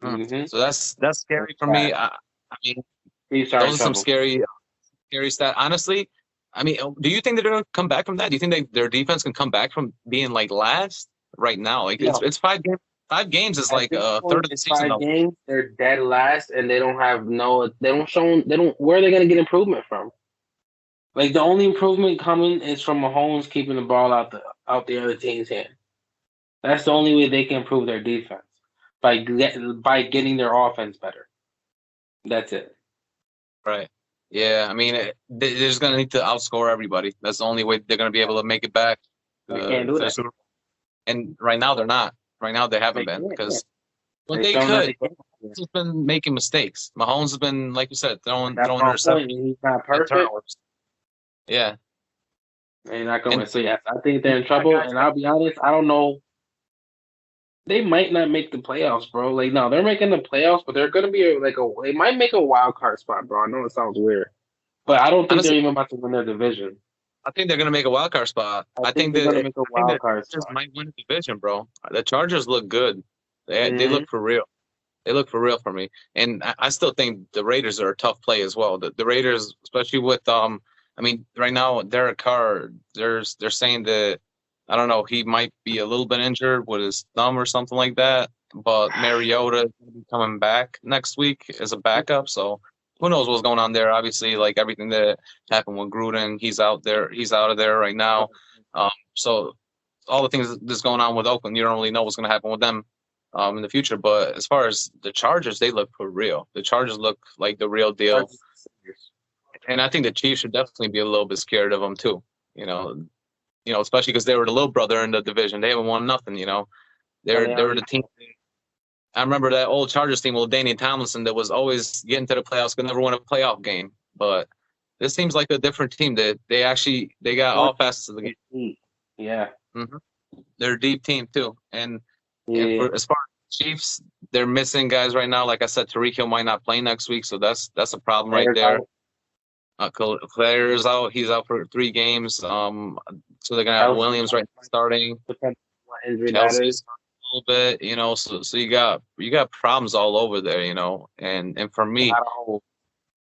Speaker 2: Mm-hmm.
Speaker 1: So that's scary for me. I mean,
Speaker 2: Chiefs are in
Speaker 1: those are some
Speaker 2: trouble.
Speaker 1: scary stats. Honestly, I mean, do you think they're going to come back from that? Do you think their defense can come back from being like last right now? Like
Speaker 2: No.
Speaker 1: it's 5 games. 5 games is
Speaker 2: At
Speaker 1: like
Speaker 2: this
Speaker 1: a
Speaker 2: point,
Speaker 1: third of the
Speaker 2: it's
Speaker 1: season.
Speaker 2: 5 games. They're dead last, and they don't have no. They don't show. They don't. Where are they going to get improvement from? Like the only improvement coming is from Mahomes keeping the ball out the other team's hand. That's the only way they can improve their defense by getting their offense better. That's it.
Speaker 1: Right. Yeah. I mean, they're just going to need to outscore everybody. That's the only way they're going to be able to make it back
Speaker 2: They can't do
Speaker 1: to the
Speaker 2: that.
Speaker 1: Super Bowl. And right now they're not. Right now they haven't
Speaker 2: They
Speaker 1: been
Speaker 2: can't.
Speaker 1: because well,
Speaker 2: They've
Speaker 1: they
Speaker 2: shown that
Speaker 1: could.
Speaker 2: they can't.
Speaker 1: He's just been making mistakes. Mahomes has been, like you said, throwing
Speaker 2: That's my point.
Speaker 1: interceptions
Speaker 2: He's not
Speaker 1: and
Speaker 2: perfect.
Speaker 1: turnovers. Yeah.
Speaker 2: They're not going
Speaker 1: And
Speaker 2: to. So yes, I think they're in trouble. And I'll be honest, I don't know. They might not make the playoffs, bro. Like no, they're making the playoffs, but they're going to be they might make a wild card spot, bro. I know it sounds weird, but I don't think
Speaker 1: honestly,
Speaker 2: they're even about to win their division.
Speaker 1: I think they're going to make a wild card spot.
Speaker 2: I think they're going to make a wild card
Speaker 1: Chargers
Speaker 2: spot.
Speaker 1: might win the division, bro. The Chargers look good. They
Speaker 2: Mm-hmm.
Speaker 1: look for real. They look for real for me, and I still think the Raiders are a tough play as well. The Raiders, especially with I mean, right now Derek Carr, they're saying that I don't know, he might be a little bit injured with his thumb or something like that. But Mariota is going to be coming back next week as a backup, so who knows what's going on there? Obviously, like everything that happened with Gruden, he's out there, he's out of there right now. So all the things that's going on with Oakland, you don't really know what's going to happen with them in the future. But as far as the Chargers, they look for real. The Chargers look like the real deal. And I think the Chiefs should definitely be a little bit scared of them too. Especially because they were the little brother in the division. They haven't won nothing. They were the team. I remember that old Chargers team with Daniel Tomlinson that was always getting to the playoffs, could never win a playoff game. But this seems like a different team. That they got all facets of the game.
Speaker 2: Yeah,
Speaker 1: they're a deep team too. And as far as Chiefs, they're missing guys right now. Like I said, Tariq Hill might not play next week, so that's a problem right there. Claire's out; he's out for 3 games. So they're gonna have Williams right now starting. Kelsey's a little bit, So you got problems all over there, And for me,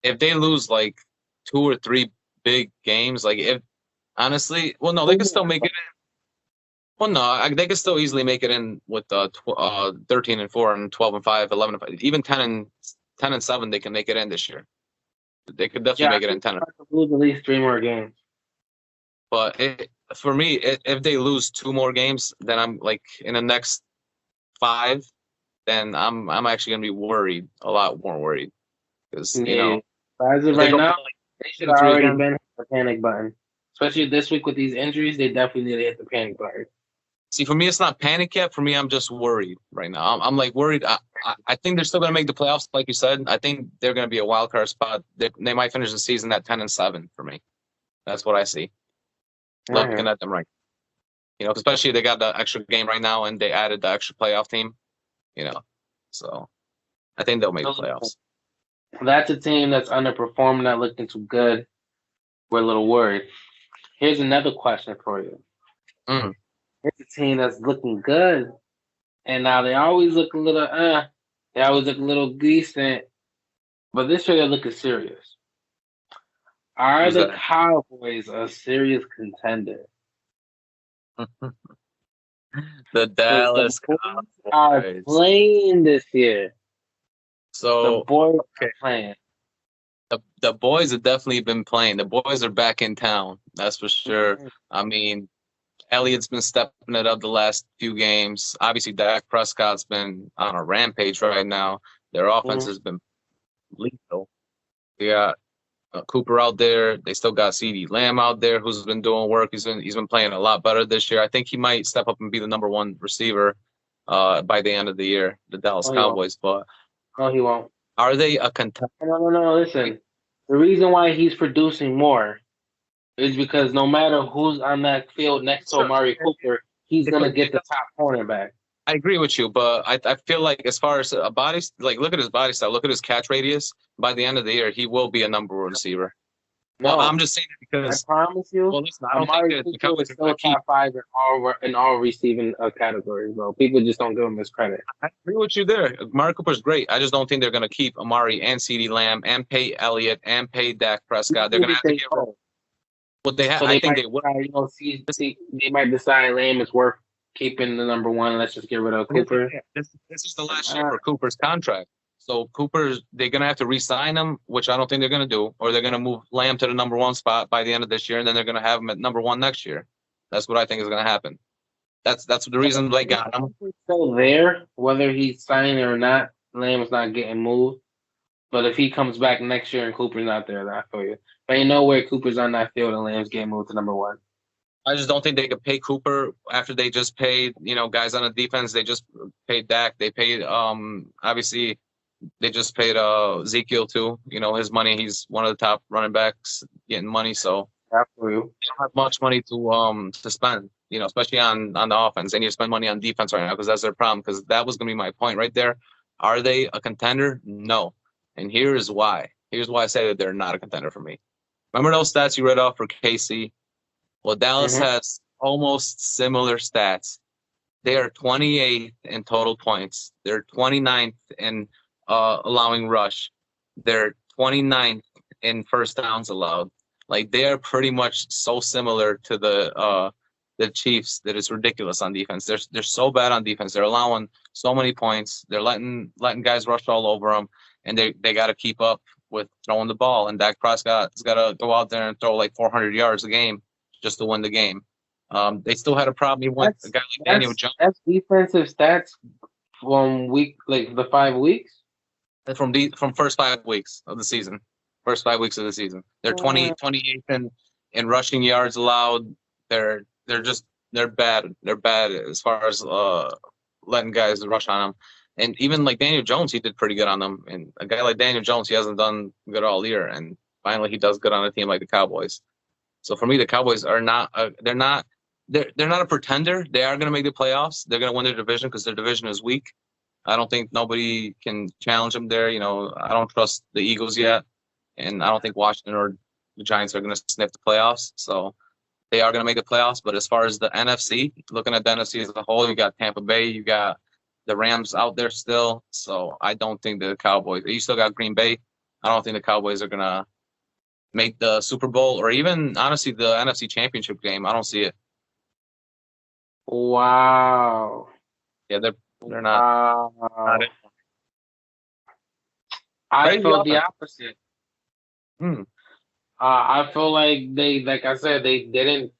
Speaker 1: if they lose like 2 or 3 big games, like if honestly, well, no, they can still make it in. Well, no, they could still easily make it in with 13-4 and 12-5, 11-5, even 10-7. They can make it in this year. They could definitely make it in 10.
Speaker 2: Lose at least 3 more games.
Speaker 1: But for me, if they lose 2 more games, then I'm like in the next 5, then I'm actually gonna be worried, a lot more worried, because
Speaker 2: as of right now, they should have already been hit the panic button. Especially this week with these injuries, they definitely need to hit the panic button.
Speaker 1: See, for me, it's not panic yet. For me, I'm just worried right now. I'm like worried. I think they're still going to make the playoffs, like you said. I think they're going to be a wild card spot. They might finish the season at 10-7 for me. That's what I see. Looking at them right, especially they got the extra game right now, and they added the extra playoff team. So I think they'll make the playoffs.
Speaker 2: That's a team that's underperforming, not looking too good. We're a little worried. Here's another question for you. Here's a team that's looking good, and now they always look a little they always look a little decent, but this year they're looking serious. Are the Cowboys a serious contender?
Speaker 1: The Dallas
Speaker 2: Cowboys are playing this year.
Speaker 1: So
Speaker 2: the boys are playing.
Speaker 1: The boys have definitely been playing. The boys are back in town. That's for sure. I mean, Elliott's been stepping it up the last few games. Obviously, Dak Prescott's been on a rampage right now. Their offense has been lethal. They got Cooper out there. They still got CeeDee Lamb out there, who's been doing work. He's been playing a lot better this year. I think he might step up and be the number 1 receiver by the end of the year, the Dallas
Speaker 2: No, he won't.
Speaker 1: Cowboys. But
Speaker 2: No, he won't.
Speaker 1: are they a contender?
Speaker 2: No. Listen, the reason why he's producing more is because no matter who's on that field next to
Speaker 1: Sure.
Speaker 2: Amari Cooper, he's gonna get the top cornerback.
Speaker 1: I agree with you, but I feel like as far as a body, like look at his body style, look at his catch radius. By the end of the year, he will be a number one receiver.
Speaker 2: No,
Speaker 1: Well, I'm just saying it because
Speaker 2: I promise you.
Speaker 1: well, listen, I don't
Speaker 2: Amari
Speaker 1: think that the
Speaker 2: Cooper
Speaker 1: Cowboys
Speaker 2: is
Speaker 1: are
Speaker 2: still
Speaker 1: going to keep.
Speaker 2: top 5 in all receiving categories, bro. People just don't give him his credit.
Speaker 1: I agree with you there. Amari Cooper's great. I just don't think they're going to keep Amari and CeeDee Lamb and pay Elliott and pay Dak Prescott. They're going to have to get rid of what they have.
Speaker 2: So
Speaker 1: I
Speaker 2: they
Speaker 1: think
Speaker 2: might
Speaker 1: they will.
Speaker 2: decide, they might decide Lamb is worth keeping the number one. Let's just get rid of Cooper.
Speaker 1: This is the last year for Cooper's contract. So Cooper's they're going to have to re-sign him, which I don't think they're going to do, or they're going to move Lamb to the number one spot by the end of this year, and then they're going to have him at number one next year. That's what I think is going to happen. That's the reason they got him.
Speaker 2: He's still there, whether he's signed or not. Lamb's not getting moved. But if he comes back next year and Cooper's not there, then I feel you. But you know where Cooper's on that field and Lamb's getting moved to number one.
Speaker 1: I just don't think they could pay Cooper after they just paid, guys on the defense. They just paid Dak. They paid, obviously, they just paid Ezekiel too. His money. He's one of the top running backs getting money. So
Speaker 2: Absolutely.
Speaker 1: they don't have much money to spend. Especially on the offense. They need to spend money on defense right now because that's their problem. Because that was going to be my point right there. Are they a contender? No. And here's why. Here's why I say that they're not a contender for me. Remember those stats you read off for KC? Well, Dallas has almost similar stats. They are 28th in total points. They're 29th in allowing rush. They're 29th in first downs allowed. Like, they are pretty much so similar to the Chiefs that it's ridiculous on defense. They're so bad on defense. They're allowing so many points. They're letting guys rush all over them, and they got to keep up with throwing the ball. And Dak Prescott's got to go out there and throw like 400 yards a game just to win the game. They still had a problem. He went a guy like Daniel Jones.
Speaker 2: That's defensive stats from the 5 weeks.
Speaker 1: From first 5 weeks of the season. First 5 weeks of the season. They're 28th in rushing yards allowed. They're bad. They're bad as far as letting guys rush on them. And even like Daniel Jones, he did pretty good on them. And a guy like Daniel Jones, he hasn't done good all year. And finally, he does good on a team like the Cowboys. So for me, the Cowboys are not. They're not a pretender. They are going to make the playoffs. They're going to win their division because their division is weak. I don't think nobody can challenge them there. I don't trust the Eagles yet, and I don't think Washington or the Giants are going to sniff the playoffs. So they are going to make the playoffs. But as far as the NFC, looking at the NFC as a whole, you got Tampa Bay, you got the Rams out there still. So I don't think the Cowboys. You still got Green Bay. I don't think the Cowboys are going to make the Super Bowl or even, honestly, the NFC Championship game. I don't see it.
Speaker 2: Wow.
Speaker 1: Yeah, they're not. Not it.
Speaker 2: I feel the opposite.
Speaker 1: Hmm.
Speaker 2: I feel like like I said, they didn't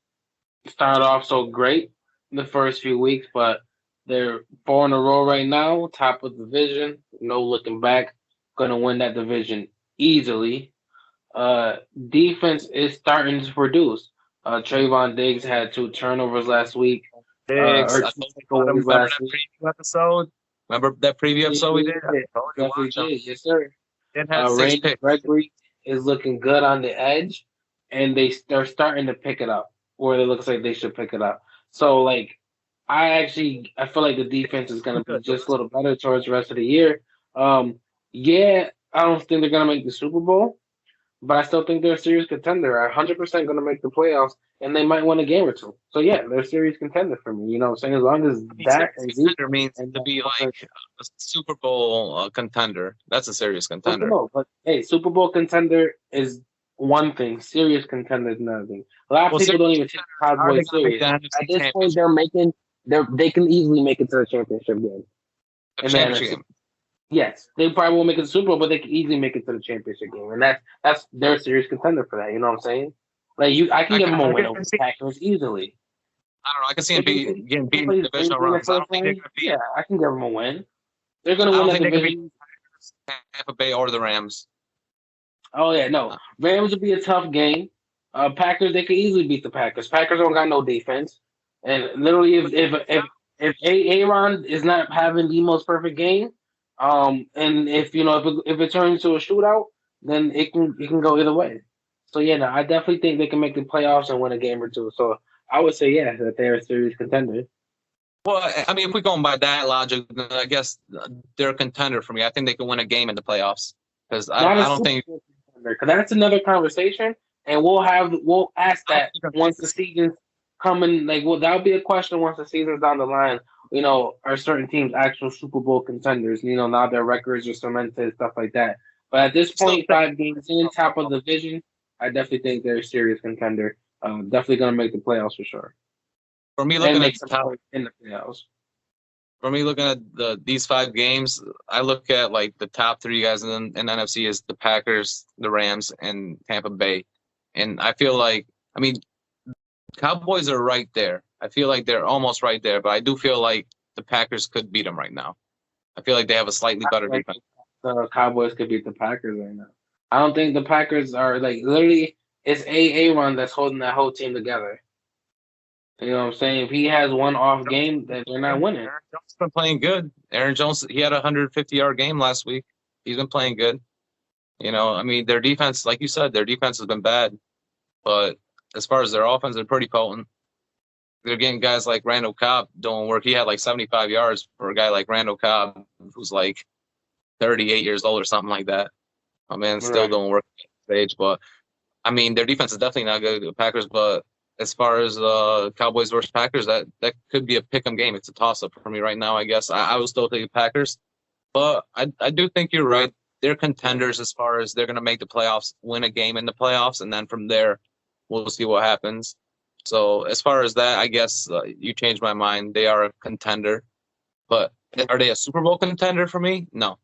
Speaker 2: start off so great the first few weeks, but they're 4 in a row right now, top of the division. No looking back. Going to win that division easily. Defense is starting to produce. Trayvon Diggs had 2 turnovers last week.
Speaker 1: Remember that preview episode? Remember that preview episode we did?
Speaker 2: Yes, sir.
Speaker 1: Randy
Speaker 2: Gregory is looking good on the edge, and they're starting to pick it up, or it looks like they should pick it up. So, I feel like the defense is going to be just a little better towards the rest of the year. I don't think they're going to make the Super Bowl, but I still think they're a serious contender. 100% going to make the playoffs, and they might win a game or two. So, yeah, they're a serious contender for me. You know what I'm saying? As long as that and
Speaker 1: contender means to be like a Super Bowl contender. That's a serious contender.
Speaker 2: No, but, hey, Super Bowl contender is one thing. Serious contender is another thing. A lot of people don't even take the Cowboys serious. At this point, they can easily make it to the championship game. Yes, they probably won't make it to the Super Bowl, but they can easily make it to the championship game, and that's they're a serious contender for that. You know what I'm saying? I can give them a win over the Packers easily.
Speaker 1: I don't know. I can see them getting beaten in divisional rounds. I don't think they're going to beat.
Speaker 2: Yeah, I can give them a win. They're going to win the division.
Speaker 1: Tampa Bay or the Rams.
Speaker 2: Oh yeah, no. Rams would be a tough game. Packers, they could easily beat the Packers. Packers don't got no defense, and literally, if if Aaron is not having the most perfect game, and if if it turns into a shootout, then it can go either way. So yeah, no, I definitely think they can make the playoffs and win a game or two. So I would say yeah that they're a serious contender.
Speaker 1: Well, I mean, if we're going by that logic, then I guess they're a contender for me. I think they can win a game in the playoffs because
Speaker 2: Not a
Speaker 1: I don't
Speaker 2: Super
Speaker 1: think.
Speaker 2: Bowl contender, because that's another conversation, and we'll ask that once the season's coming. Like, well, that'll be a question once the season's down the line. Are certain teams actual Super Bowl contenders? Now their records are cemented, stuff like that. But at this
Speaker 1: Still,
Speaker 2: point, 5 games in, top of the division, I definitely think they're a serious contender. Definitely gonna make the playoffs for sure,
Speaker 1: for me,
Speaker 2: and
Speaker 1: looking at
Speaker 2: make
Speaker 1: the
Speaker 2: some
Speaker 1: top,
Speaker 2: points in the playoffs.
Speaker 1: for me, looking at these 5 games, I look at like the top three guys in NFC is the Packers, the Rams, and Tampa Bay, and I feel like, I mean, Cowboys are right there. I feel like they're almost right there, but I do feel like the Packers could beat them right now. I feel like they have a slightly better
Speaker 2: Like
Speaker 1: defense.
Speaker 2: the Cowboys could beat the Packers right now. I don't think the Packers are like literally. It's Aaron that's holding that whole team together. You know what I'm saying? If he has one off game, then they're not winning.
Speaker 1: Aaron Jones has been playing good. Aaron Jones, he had a 150-yard game last week. He's been playing good. I mean, their defense, like you said, their defense has been bad. But as far as their offense, they're pretty potent. They're getting guys like Randall Cobb doing work. He had like 75 yards for a guy like Randall Cobb, who's like 38 years old or something like that. My man's still
Speaker 2: Right.
Speaker 1: doing work at that age. But I mean, their defense is definitely not good. The Packers, but as far as Cowboys versus Packers, that could be a pick'em game. It's a toss up for me right now. I guess I will still take the Packers, but I do think you're right. They're contenders as far as they're going to make the playoffs, win a game in the playoffs, and then from there we'll see what happens. So as far as that, I guess you changed my mind. They are a contender, but are they a Super Bowl contender for me? No,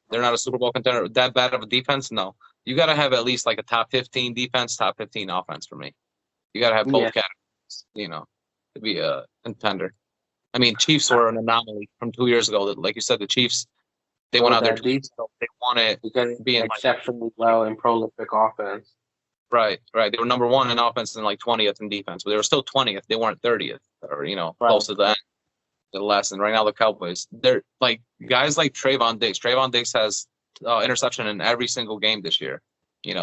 Speaker 1: they're not a Super Bowl contender. That bad of a defense? No. You got to have at least like a top 15 defense, top 15 offense for me. You got to have
Speaker 2: Yeah.
Speaker 1: both categories, to be a contender. I mean, Chiefs were an anomaly from 2 years ago. Like you said, the Chiefs, they
Speaker 2: So
Speaker 1: went
Speaker 2: with
Speaker 1: out there
Speaker 2: that
Speaker 1: twice.
Speaker 2: defense,
Speaker 1: So they won it
Speaker 2: because it's
Speaker 1: being like,
Speaker 2: exceptionally well and prolific offense.
Speaker 1: right, right. They were number one in offense and like 20th in defense, but they were still 20th. They weren't 30th or,
Speaker 2: Right.
Speaker 1: close to that. The last. And right now, the Cowboys, they're like guys like Trayvon Diggs. Trayvon Diggs has interception in every single game this year,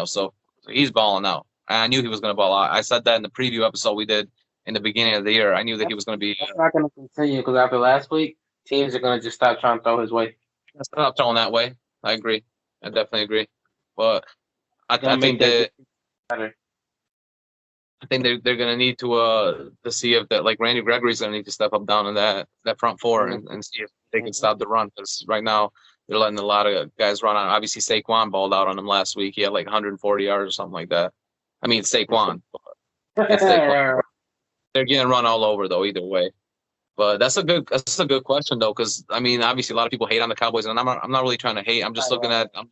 Speaker 1: so he's balling out. I knew he was going to ball out. I said that in the preview episode we did in the beginning of the year. I knew that he was going to be.
Speaker 2: That's not going to continue because after last week, teams are going to just stop trying to throw his way.
Speaker 1: Not throwing that way. I agree. I definitely agree. But I,
Speaker 2: Gonna
Speaker 1: I
Speaker 2: make
Speaker 1: think
Speaker 2: that
Speaker 1: that
Speaker 2: better.
Speaker 1: I think they're going to need to see if that like Randy Gregory's going to need to step up down in that front four and see if they can stop the run, because right now they're letting a lot of guys run on. Obviously, Saquon balled out on him last week. He had like 140 yards or something like that. I mean, Saquon. It's Saquon. They're getting run all over though. Either way. But that's a good question though, because I mean, obviously a lot of people hate on the Cowboys, and I'm not really trying to hate. I'm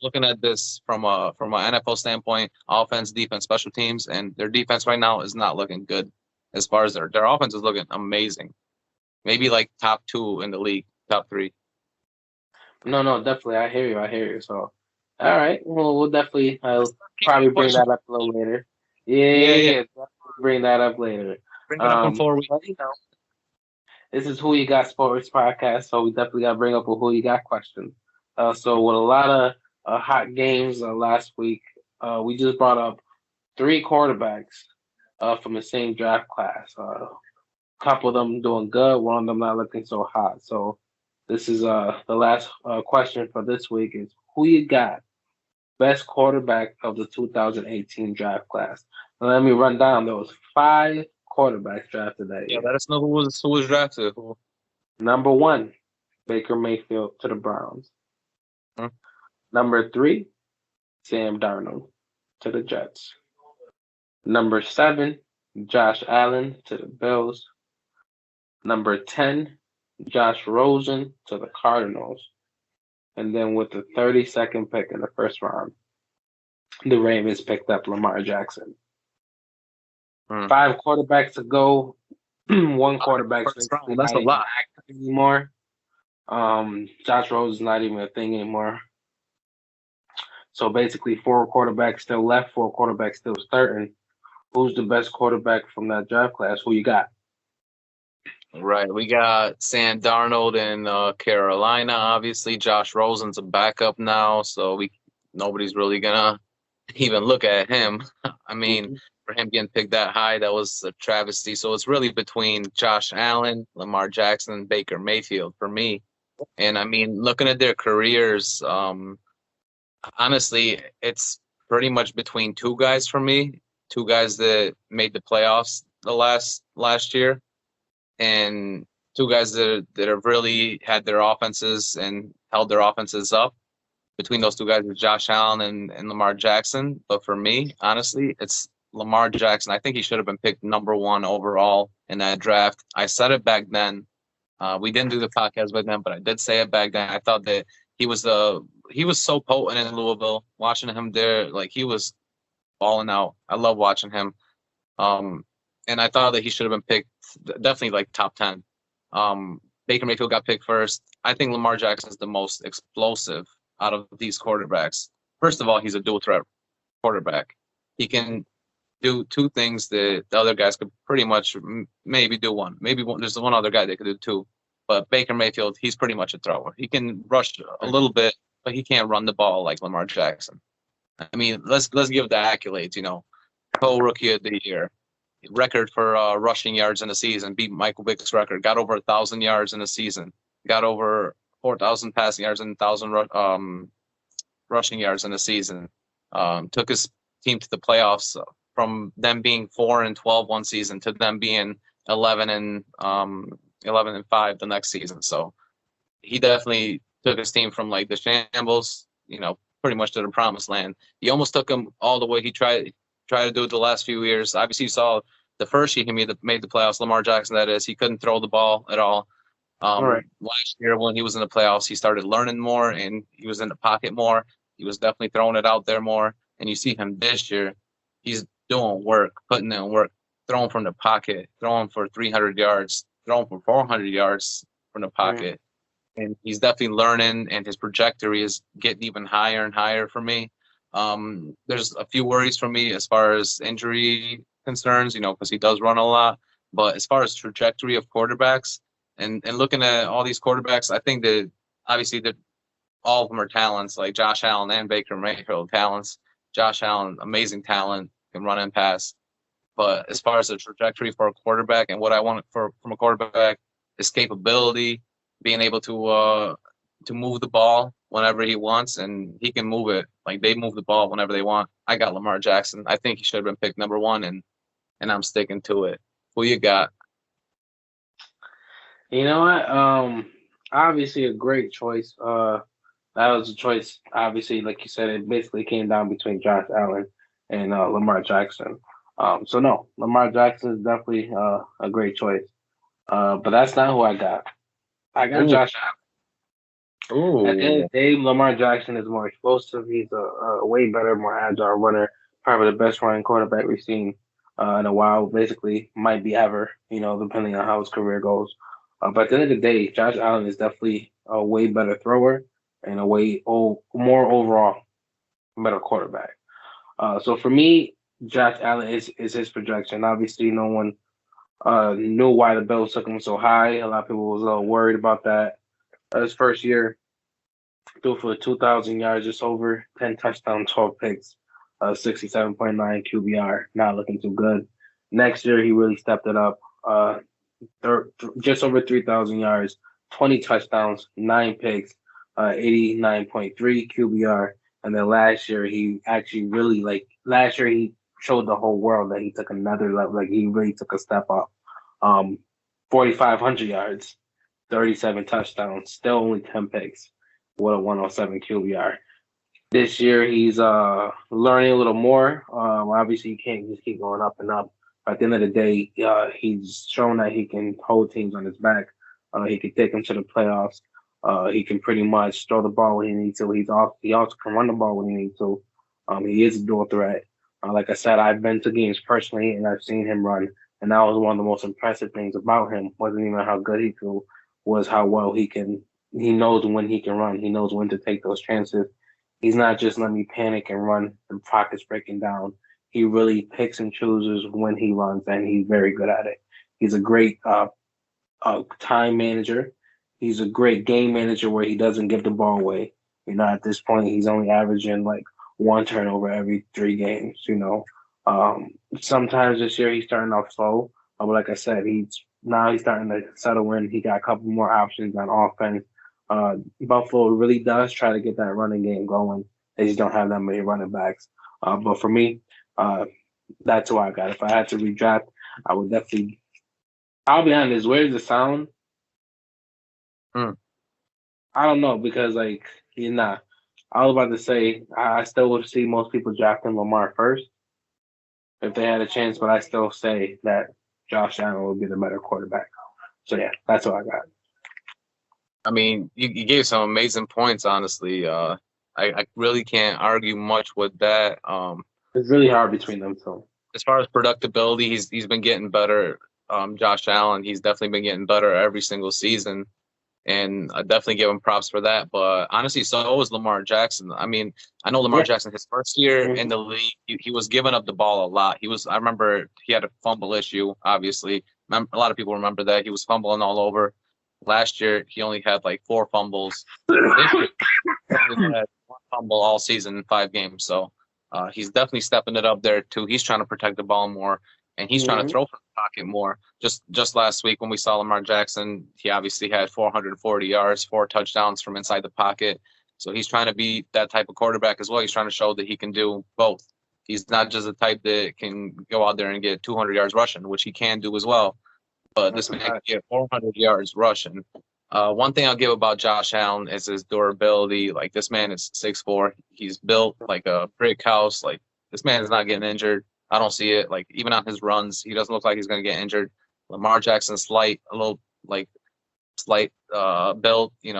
Speaker 1: looking at this from a NFL standpoint, offense, defense, special teams, and their defense right now is not looking good. As far as their offense is looking amazing, maybe like top two in the league, top three.
Speaker 2: No, definitely. I hear you. I hear you. So, all right. Well, we'll definitely. I'll
Speaker 1: Keep
Speaker 2: probably
Speaker 1: the
Speaker 2: bring
Speaker 1: question.
Speaker 2: that up a little later. Yeah.
Speaker 1: Yeah.
Speaker 2: Definitely bring that up later.
Speaker 1: Bring it up in 4 weeks.
Speaker 2: But, this is Who You Got Sports podcast, so we definitely got to bring up a Who You Got question. So with a lot of hot games last week, we just brought up 3 quarterbacks from the same draft class. A couple of them doing good, one of them not looking so hot. So this is the last question for this week is who you got best quarterback of the 2018 draft class. Now, let me run down those 5 quarterbacks drafted that
Speaker 1: Yeah,
Speaker 2: year.
Speaker 1: let us know who was drafted.
Speaker 2: Number 1, Baker Mayfield to the Browns.
Speaker 1: Hmm.
Speaker 2: Number 3, Sam Darnold to the Jets. Number 7, Josh Allen to the Bills. Number 10, Josh Rosen to the Cardinals. And then with the 32nd pick in the first round, the Ravens picked up Lamar Jackson. 5 quarterbacks to go. 1 quarterback
Speaker 1: That's a lot.
Speaker 2: anymore. Josh Rosen's not even a thing anymore. So basically 4 quarterbacks still left, 4 quarterbacks still starting. Who's the best quarterback from that draft class? Who you got?
Speaker 1: Right. We got Sam Darnold in Carolina. Obviously, Josh Rosen's a backup now, so we nobody's really gonna even look at him. I mean,
Speaker 2: Mhm.
Speaker 1: for him getting picked that high, that was a travesty. So it's really between Josh Allen, Lamar Jackson, and Baker Mayfield for me. And I mean, looking at their careers, honestly, it's pretty much between two guys for me, two guys that made the playoffs the last year, and two guys that have really had their offenses and held their offenses up. Between those two guys is Josh Allen and Lamar Jackson. But for me, honestly, it's Lamar Jackson. I think he should have been picked number one overall in that draft. I said it back then. We didn't do the podcast with them, but I did say it back then. I thought that he was so potent in Louisville. Watching him there, like he was balling out. I love watching him. Um, and I thought that he should have been picked definitely like top 10. Baker Mayfield got picked first. I think Lamar Jackson is the most explosive out of these quarterbacks. First of all, he's a dual threat quarterback. He can do two things that the other guys could pretty much maybe do one. Maybe one, there's one other guy that could do two. But Baker Mayfield, he's pretty much a thrower. He can rush a little bit, but he can't run the ball like Lamar Jackson. I mean, let's give the accolades. Co-rookie of the year, record for rushing yards in a season, beat Michael Vick's record, got over 1,000 yards in a season, got over 4,000 passing yards and 1,000 rushing yards in a season. Took his team to the playoffs from them being 4-12 one season to them being 11-5 the next season. So he definitely took his team from like the shambles, pretty much to the promised land. He almost took him all the way. He tried to do it the last few years. Obviously, you saw the first year he made the playoffs. Lamar Jackson, that is, he couldn't throw the ball at all.
Speaker 2: All right.
Speaker 1: Last year when he was in the playoffs, he started learning more and he was in the pocket more. He was definitely throwing it out there more. And you see him this year, he's doing work, putting in work, throwing from the pocket, throwing for 300 yards, throwing for 400 yards from the
Speaker 2: Mm.
Speaker 1: pocket. And he's definitely learning, and his trajectory is getting even higher and higher for me. There's a few worries for me as far as injury concerns, because he does run a lot. But as far as trajectory of quarterbacks and looking at all these quarterbacks, I think that obviously that all of them are talents, like Josh Allen and Baker Mayfield talents. Josh Allen, amazing talent, can run and pass. But as far as the trajectory for a quarterback and what I want from a quarterback is capability, being able to move the ball whenever he wants, and he can move it. Like they move the ball whenever they want. I got Lamar Jackson. I think he should have been picked number one, and I'm sticking to it. Who you got?
Speaker 2: You know what? Obviously a great choice. That was a choice. Obviously, like you said, it basically came down between Josh Allen and Lamar Jackson. So no, Lamar Jackson is definitely a great choice. But that's not who I got. I got
Speaker 1: Ooh,
Speaker 2: Josh Allen. At the end
Speaker 1: ooh,
Speaker 2: of the day, Lamar Jackson is more explosive. He's a way better, more agile runner. Probably the best running quarterback we've seen in a while. Basically, might be ever. Depending on how his career goes. But at the end of the day, Josh Allen is definitely a way better thrower and a more overall better quarterback. So for me, Josh Allen is his projection. Obviously, no one knew why the Bills took him so high. A lot of people was a little worried about that. His first year, threw for 2,000 yards, just over 10 touchdowns, 12 picks, 67.9 QBR. Not looking too good. Next year, he really stepped it up. Just over 3,000 yards, 20 touchdowns, 9 picks, 89.3 QBR. And then last year, he actually really last year he showed the whole world that he took another level. Like he really took a step up. 4,500 yards, 37 touchdowns, still only 10 picks with a 107 QBR. This year, he's learning a little more. Obviously, you can't just keep going up and up. At the end of the day, he's shown that he can hold teams on his back. He can take them to the playoffs. He can pretty much throw the ball when he needs to. He also can run the ball when he needs to. He is a dual threat. Like I said, I've been to games personally, and I've seen him run. And that was one of the most impressive things about him. Wasn't even how good he threw, was how well he can. He knows when he can run. He knows when to take those chances. He's not just let me panic and run. The pocket's breaking down. He really picks and chooses when he runs, and he's very good at it. He's a great a time manager. He's a great game manager where he doesn't give the ball away. At this point, he's only averaging like one turnover every 3 games. Sometimes this year he's starting off slow, but like I said, he's starting to settle in. He got a couple more options on offense. Buffalo really does try to get that running game going. They just don't have that many running backs. But for me, that's who I got. If I had to redraft, I would definitely. I'll be honest. Where does it sound?
Speaker 1: Hmm.
Speaker 2: I don't know because I was about to say I still would see most people drafting Lamar first if they had a chance, but I still say that Josh Allen would be the better quarterback. So yeah, that's what I got.
Speaker 1: I mean, you gave some amazing points, honestly. I really can't argue much with that.
Speaker 2: It's really hard between them, so.
Speaker 1: As far as productability, he's been getting better. Josh Allen, he's definitely been getting better every single season, and I definitely give him props for that. But honestly, so is Lamar Jackson. I mean, I know Lamar Jackson, his first year in the league, he was giving up the ball a lot. I remember he had a fumble issue, obviously. A lot of people remember that. He was fumbling all over. Last year, he only had like 4 fumbles. This year, he only had 1 fumble all season in 5 games. So he's definitely stepping it up there too. He's trying to protect the ball more, and he's trying to throw from the pocket more. Just last week when we saw Lamar Jackson, he obviously had 440 yards, 4 touchdowns from inside the pocket. So he's trying to be that type of quarterback as well. He's trying to show that he can do both. He's not just the type that can go out there and get 200 yards rushing, which he can do as well. But this man can get 400 yards rushing. One thing I'll give about Josh Allen is his durability. Like, this man is 6'4". He's built like a brick house. Like, this man is not getting injured. I don't see it. Like, even on his runs, he doesn't look like he's going to get injured. Lamar Jackson's slight build,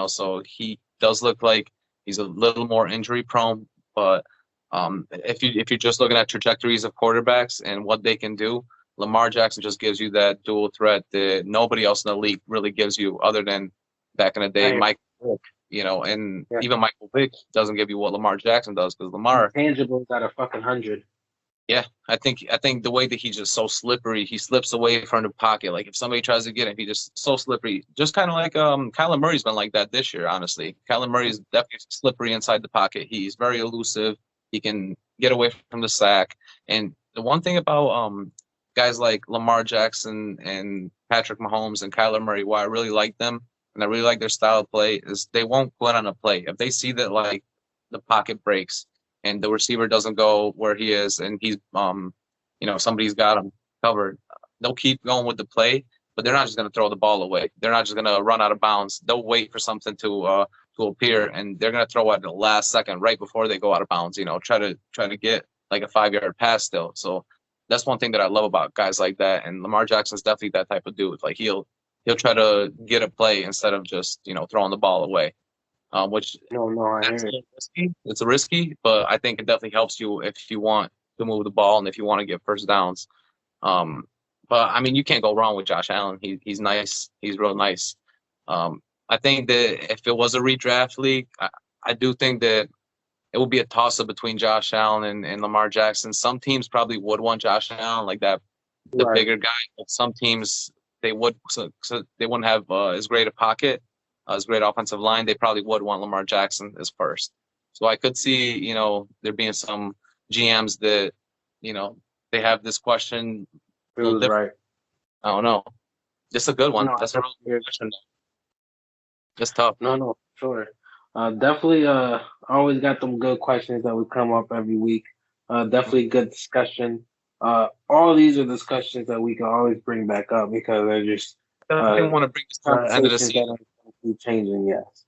Speaker 1: so he does look like he's a little more injury prone. But if you're just looking at trajectories of quarterbacks and what they can do, Lamar Jackson just gives you that dual threat that nobody else in the league really gives you, other than back in the day, Michael Vick, even Michael Vick doesn't give you what Lamar Jackson does, because Lamar
Speaker 2: intangibles out of fucking 100.
Speaker 1: Yeah, I think the way that he's just so slippery, he slips away from the pocket. Like, if somebody tries to get him, he just so slippery. Just kind of like Kyler Murray's been like that this year, honestly. Kyler Murray is definitely slippery inside the pocket. He's very elusive. He can get away from the sack. And the one thing about guys like Lamar Jackson and Patrick Mahomes and Kyler Murray, why I really like them and I really like their style of play, is they won't quit on a play. If they see that, like, the pocket breaks and the receiver doesn't go where he is and he's somebody's got him covered, they'll keep going with the play, but they're not just going to throw the ball away. They're not just going to run out of bounds. They'll wait for something to appear, and they're going to throw at the last second right before they go out of bounds, try to get like a 5-yard pass still. So that's one thing that I love about guys like that. And Lamar Jackson's definitely that type of dude. Like, he'll try to get a play instead of just, throwing the ball away. Which it's risky, but I think it definitely helps you if you want to move the ball and if you want to get first downs. But I mean, you can't go wrong with Josh Allen. He's nice. He's real nice. I think that if it was a redraft league, I do think that it would be a toss-up between Josh Allen and Lamar Jackson. Some teams probably would want Josh Allen, like the bigger guy. But some teams, they would, so they wouldn't have as great a pocket, as great offensive line. They probably would want Lamar Jackson as first. So I could see, there being some GMs that, they have this question.
Speaker 2: Right.
Speaker 1: I don't know. Just a good one.
Speaker 2: No,
Speaker 1: that's a real good question. It's tough.
Speaker 2: No, sure. Definitely always got them good questions that would come up every week. Definitely good discussion. All these are discussions that we can always bring back up because they're just
Speaker 1: I didn't want to bring this to the end of the season.
Speaker 2: Keep changing, yes.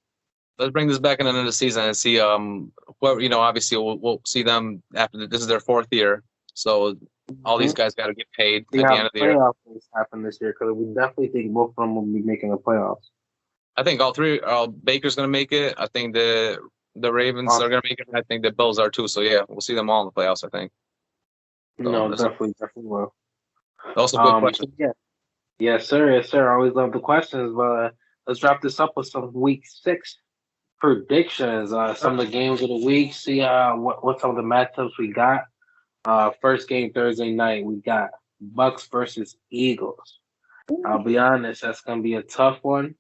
Speaker 1: Let's bring this back in the end of the season and see whoever, obviously we'll see them after this is their 4th year. So all these guys got to get paid at the end of the year.
Speaker 2: Playoffs happen this year because we definitely think both of them will be making the playoffs.
Speaker 1: I think all 3. Baker's going to make it. I think the Ravens are going to make it. I think the Bills are too. So yeah, we'll see them all in the playoffs, I think. So,
Speaker 2: no, definitely will.
Speaker 1: Also, good question.
Speaker 2: Yeah. Yes, sir. Yes, sir. I always love the questions, but let's wrap this up with some Week 6 predictions. Some of the games of the week. See what some of the matchups we got. First game Thursday night, we got Bucks versus Eagles. I'll be honest, that's gonna be a tough one,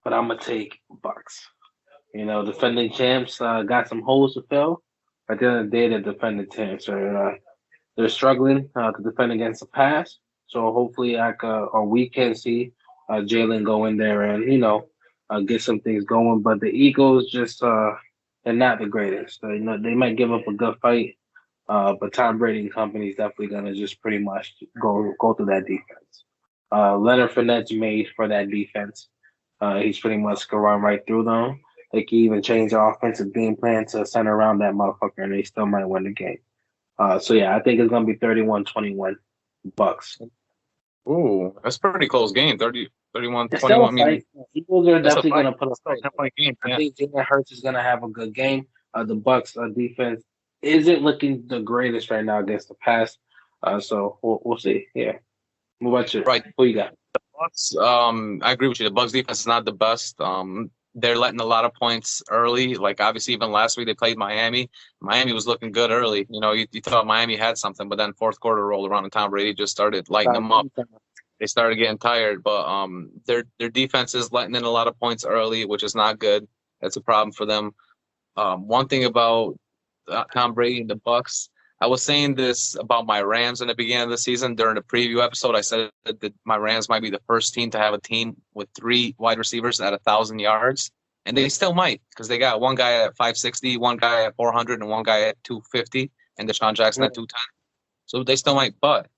Speaker 2: but I'm gonna take Bucks. Defending champs got some holes to fill. At the end of the day, they're defending champs. They're struggling to defend against the pass. So hopefully, we can see Jalen go in there and get some things going. But the Eagles they're not the greatest. They might give up a good fight, but Tom Brady and company is definitely gonna just pretty much go through that defense. Leonard Fournette's made for that defense. He's pretty much gonna run right through them. They can even change the offensive game plan to center around that motherfucker, and they still might win the game. So yeah, I think it's gonna be 31-21 Bucks.
Speaker 1: Ooh, that's a pretty close game. 31-21.
Speaker 2: It's still a fight.
Speaker 1: I mean,
Speaker 2: Eagles are definitely gonna put a fight.
Speaker 1: game.
Speaker 2: I think Jalen Hurts is gonna have a good game. The Bucks defense isn't looking the greatest right now against the pass. So we'll see. Yeah. What about you?
Speaker 1: Right.
Speaker 2: Who you got?
Speaker 1: The Bucks. I agree with you. The Bucks defense is not the best. They're letting a lot of points early. Like obviously, even last week they played Miami. Miami was looking good early. You thought Miami had something, but then fourth quarter rolled around and Tom Brady just started lighting them up. They started getting tired, but their defense is letting in a lot of points early, which is not good. That's a problem for them. One thing about Tom Brady and the Bucks, I was saying this about my Rams in the beginning of the season. During the preview episode, I said that my Rams might be the first team to have a team with 3 wide receivers at 1,000 yards, and they still might because they got one guy at 560, one guy at 400, and one guy at 250, and Deshaun Jackson at 210. So they still might, but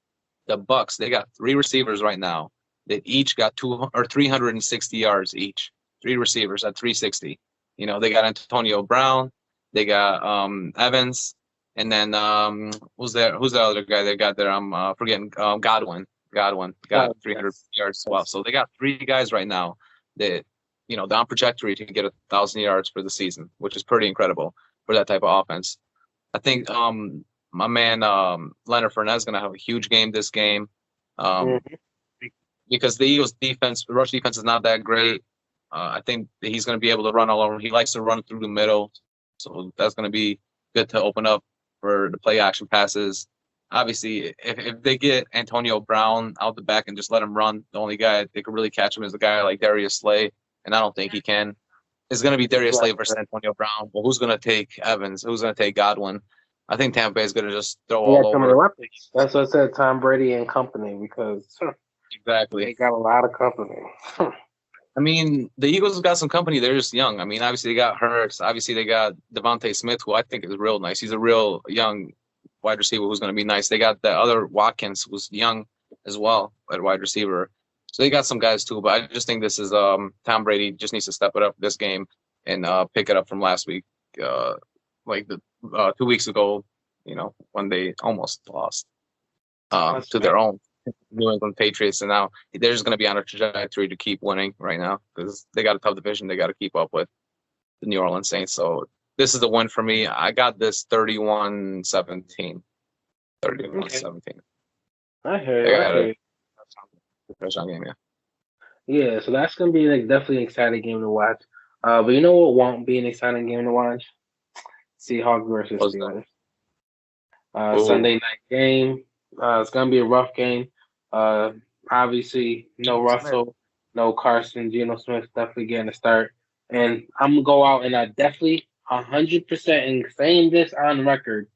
Speaker 1: the Bucks, they got 3 receivers right now that each got 360 yards each. 3 receivers at 360. They got Antonio Brown, they got Evans, and then who's the other guy they got there? I'm forgetting. Godwin got 300 yards as well. So they got 3 guys right now that they're on trajectory to get 1,000 yards for the season, which is pretty incredible for that type of offense. I think my man Leonard Fournette is going to have a huge game this game because the Eagles' rush defense is not that great. I think that he's going to be able to run all over. He likes to run through the middle, so that's going to be good to open up for the play action passes. Obviously, if they get Antonio Brown out the back and just let him run, the only guy that could really catch him is a guy like Darius Slay, and I don't think he can. It's going to be Darius Slay versus Antonio Brown. Well, who's going to take Evans? Who's going to take Godwin? I think Tampa Bay is going to just throw all over.
Speaker 2: That's what I said, Tom Brady and company, because
Speaker 1: exactly
Speaker 2: they got a lot of company.
Speaker 1: I mean, the Eagles have got some company. They're just young. I mean, obviously they got Hurts. Obviously they got Devontae Smith, who I think is real nice. He's a real young wide receiver who's going to be nice. They got the other Watkins, who's young as well at wide receiver. So they got some guys too. But I just think this is Tom Brady just needs to step it up this game and pick it up from last week, like the 2 weeks ago. When they almost lost to their own New England Patriots, and now they're just going to be on a trajectory to keep winning right now because they got a tough division they got to keep up with the New Orleans Saints. So this is a win for me. I got this 31-17. 31-17.
Speaker 2: I heard it.
Speaker 1: Game,
Speaker 2: yeah, so that's going to be definitely an exciting game to watch. But you know what won't be an exciting game to watch? Seahawks versus Steelers. Sunday night game. It's going to be a rough game. Obviously, no Russell, no Carson, Gino Smith definitely getting a start. And I'm going to go out and I definitely 100% and saying this on record,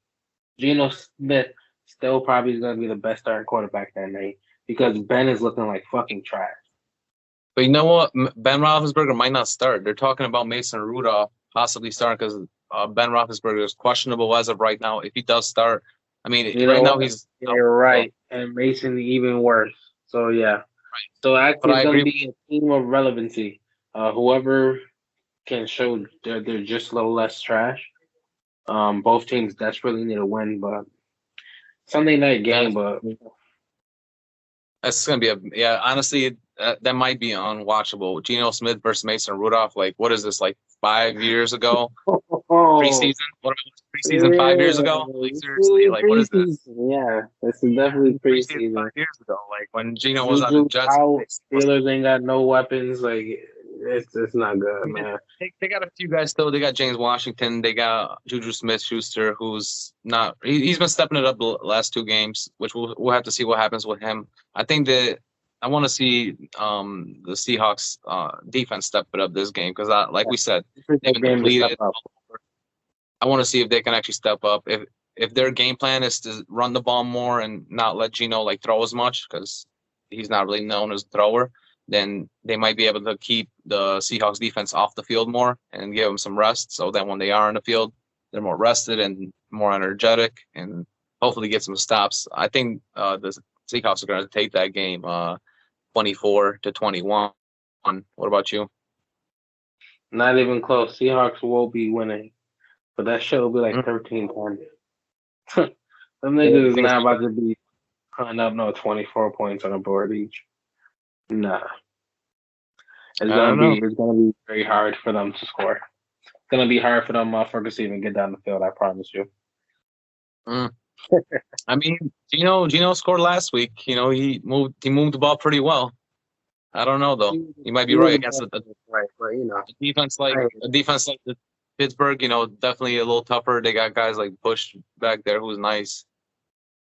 Speaker 2: Gino Smith still probably is going to be the best starting quarterback that night because Ben is looking like fucking trash.
Speaker 1: But you know what? Ben Roethlisberger might not start. They're talking about Mason Rudolph possibly starting because Ben Roethlisberger is questionable as of right now. If he does start, I mean, now he's...
Speaker 2: You're right. And Mason even worse. So, yeah. Right. So, actually, it's going to be a team of relevancy. Whoever can show they're just a little less trash. Both teams desperately need a win, but Sunday night game, but...
Speaker 1: That's going to be honestly, that might be unwatchable. Geno Smith versus Mason Rudolph, like, what is this, like 5 years ago? Preseason? What preseason 5 years ago? Like, seriously, like, what is this?
Speaker 2: Yeah, this is definitely preseason.
Speaker 1: 5 years ago, like, when Gino was on the Jets.
Speaker 2: Steelers ain't got no weapons. Like, it's not good, man.
Speaker 1: They got a few guys still. They got James Washington. They got Juju Smith-Schuster, who's not. He's been stepping it up the last 2 games, which we'll have to see what happens with him. I think that I want to see the Seahawks defense step it up this game because, like we said, they've been depleted. I want to see if they can actually step up. If their game plan is to run the ball more and not let Gino throw as much because he's not really known as a thrower, then they might be able to keep the Seahawks defense off the field more and give them some rest. So that when they are on the field, they're more rested and more energetic and hopefully get some stops. I think the Seahawks are going to take that game 24-21. What about you?
Speaker 2: Not even close. Seahawks will be winning, but that shit will be like 13-10. Them niggas is not about to be putting up no 24 points on the board each. Nah. It's gonna be very hard for them to score. It's gonna be hard for them motherfuckers to even get down the field, I promise you.
Speaker 1: I mean, Gino scored last week. He moved the ball pretty well. I don't know though. You might be right against a defense like the Pittsburgh. Definitely a little tougher. They got guys like Bush back there who's nice.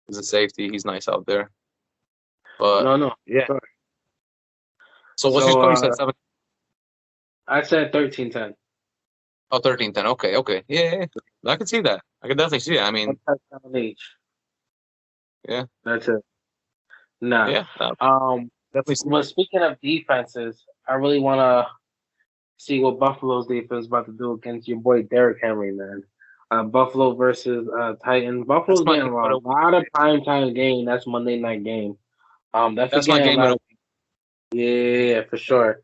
Speaker 1: He's a safety. He's nice out there. But yeah. Sure. So what's your score? You said 7.
Speaker 2: I said 13-10.
Speaker 1: Oh, 13-10. Okay. Yeah. I can see that. I can definitely see it. I mean, yeah.
Speaker 2: That's it. Nah.
Speaker 1: Yeah.
Speaker 2: Definitely. But speaking of defenses, I really want to see what Buffalo's defense is about to do against your boy Derrick Henry, man. Buffalo versus Titans. Buffalo's getting a lot of primetime game. That's Monday night game. That's my game. Yeah, for sure.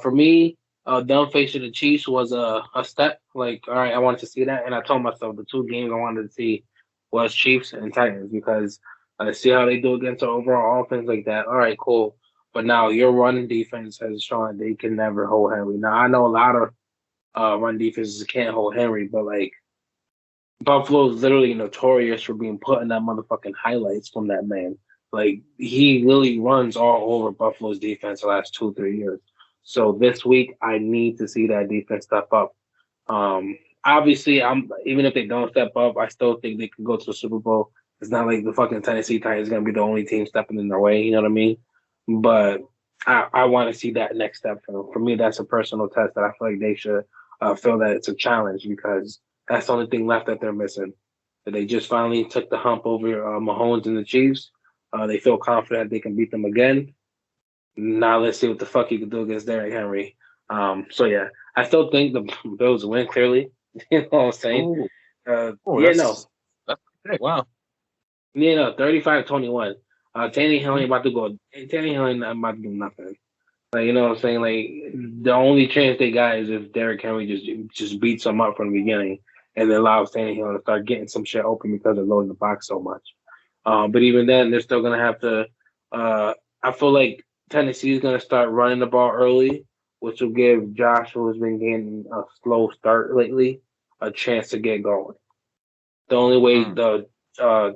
Speaker 2: For me, them facing the Chiefs was a step. Like, all right, I wanted to see that, and I told myself the 2 games I wanted to see was Chiefs and Titans because I see how they do against the overall offense like that. All right, cool. But now your running defense has shown they can never hold Henry. Now I know a lot of run defenses can't hold Henry, but like Buffalo's literally notorious for being put in that motherfucking highlights from that man. Like he really runs all over Buffalo's defense the last 2-3 years. So this week I need to see that defense step up. Obviously, even if they don't step up, I still think they can go to the Super Bowl. It's not like the fucking Tennessee Titans going to be the only team stepping in their way. You know what I mean? But I want to see that next step for them. For me, that's a personal test that I feel like they should feel that it's a challenge because that's the only thing left that they're missing. That they just finally took the hump over Mahomes and the Chiefs. They feel confident they can beat them again. Now let's see what the fuck you can do against Derrick Henry. So yeah, I still think the Bills win clearly. You know what I'm saying?
Speaker 1: That's wow.
Speaker 2: Yeah, no, 35-21. Tannehill ain't about to go. Tannehill ain't about to do nothing. Like, you know what I'm saying? Like the only chance they got is if Derrick Henry just beats them up from the beginning and then allows Tannehill to start getting some shit open because they're loading the box so much. But even then, they're still gonna have to. I feel like Tennessee is gonna start running the ball early, which will give Josh, who has been getting a slow start lately, a chance to get going. The only way the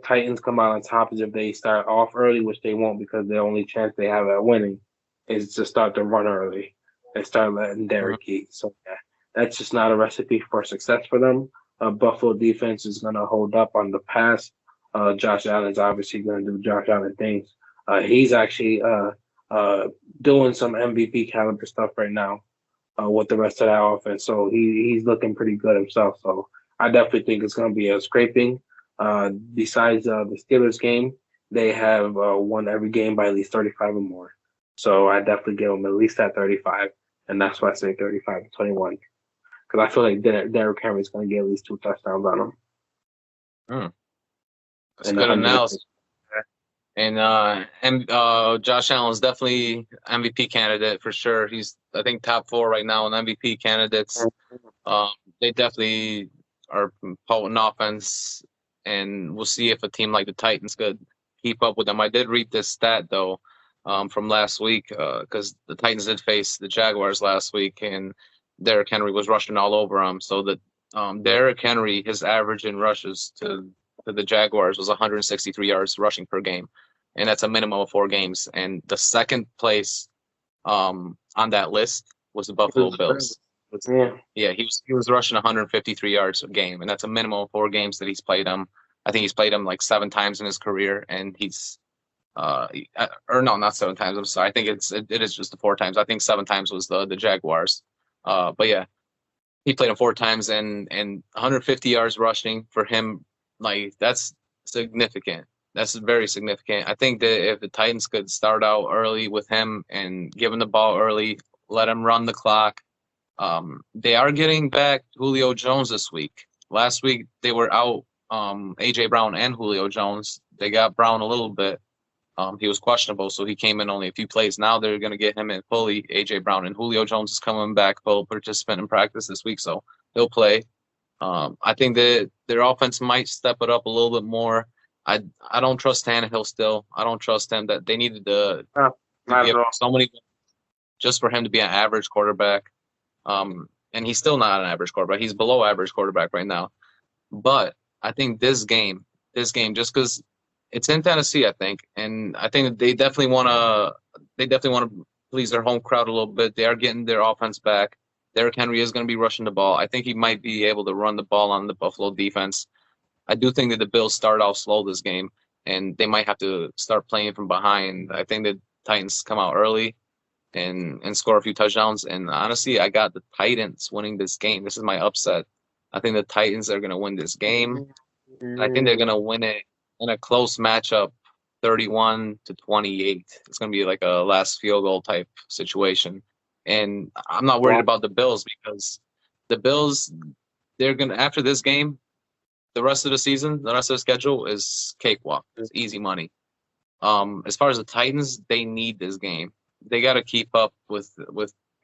Speaker 2: Titans come out on top is if they start off early, which they won't because the only chance they have at winning is to start to run early and start letting Derrick eat. So yeah, that's just not a recipe for success for them. Buffalo defense is going to hold up on the pass. Josh Allen's obviously going to do Josh Allen things. He's actually doing some MVP caliber stuff right now with the rest of that offense. So he's looking pretty good himself. So I definitely think it's going to be a scraping. Besides the Steelers game, they have won every game by at least 35 or more. So I definitely give them at least that 35, and that's why I say 35-21. Because I feel like Derrick Henry's going to get at least 2 touchdowns on him.
Speaker 1: That's good analysis. And Josh Allen's definitely MVP candidate for sure. He's, I think, top 4 right now in MVP candidates. They definitely are potent offense, and we'll see if a team like the Titans could keep up with them. I did read this stat, though, from last week because the Titans did face the Jaguars last week, and Derrick Henry was rushing all over them. So that Derrick Henry, his average in rushes to the Jaguars was 163 yards rushing per game, and that's a minimum of 4 games. And the second place on that list was the Buffalo Bills. Yeah, he was rushing 153 yards a game, and that's a minimum of 4 games that he's played him. I think he's played him like 7 times in his career, and he's or no, not 7 times. I'm sorry. I think it is just the 4 times. I think 7 times was the Jaguars. But yeah, he played him 4 times and 150 yards rushing for him. Like that's significant. That's very significant. I think that if the Titans could start out early with him and give him the ball early, let him run the clock. They are getting back Julio Jones this week. Last week they were out AJ Brown and Julio Jones. They got Brown a little bit. He was questionable, so he came in only a few plays. Now they're going to get him in fully. AJ Brown and Julio Jones is coming back, full participant in practice this week, so he'll play. I think that their offense might step it up a little bit more. I don't trust Tannehill still. I don't trust him. That they needed to give so many just for him to be an average quarterback. And he's still not an average quarterback. He's below average quarterback right now. But I think this game, just because it's in Tennessee, I think, and I think they definitely want to please their home crowd a little bit. They are getting their offense back. Derrick Henry is going to be rushing the ball. I think he might be able to run the ball on the Buffalo defense. I do think that the Bills start off slow this game, and they might have to start playing from behind. I think the Titans come out early and score a few touchdowns. And honestly, I got the Titans winning this game. This is my upset. I think the Titans are going to win this game. I think they're going to win it in a close matchup, 31-28. It's going to be like a last field goal type situation. And I'm not worried about the Bills because the Bills, they're going to, after this game, the rest of the season, the rest of the schedule is cakewalk. It's easy money. As far as the Titans, they need this game. They got to keep up with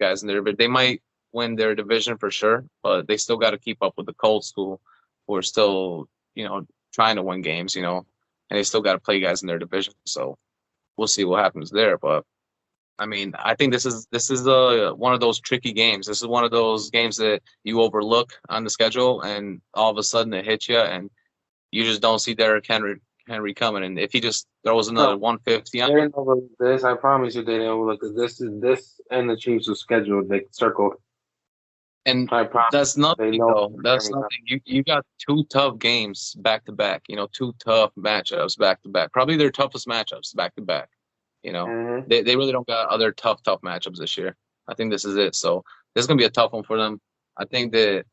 Speaker 1: guys in there, but they might win their division for sure, but they still got to keep up with the Cold School who are still, trying to win games, and they still got to play guys in their division. So we'll see what happens there. But I mean, I think this is one of those tricky games. This is one of those games that you overlook on the schedule, and all of a sudden it hits you, and you just don't see Derrick Henry coming. And if he just throws another 150 on,
Speaker 2: they didn't overlook this. I promise you, they didn't overlook this. This and the Chiefs was scheduled. They circled.
Speaker 1: And that's nothing, though. That's nothing. You got 2 tough games back to back. 2 tough matchups back to back. Probably their toughest matchups back to back. They really don't got other tough matchups this year. I think this is it. So this is gonna be a tough one for them. I think that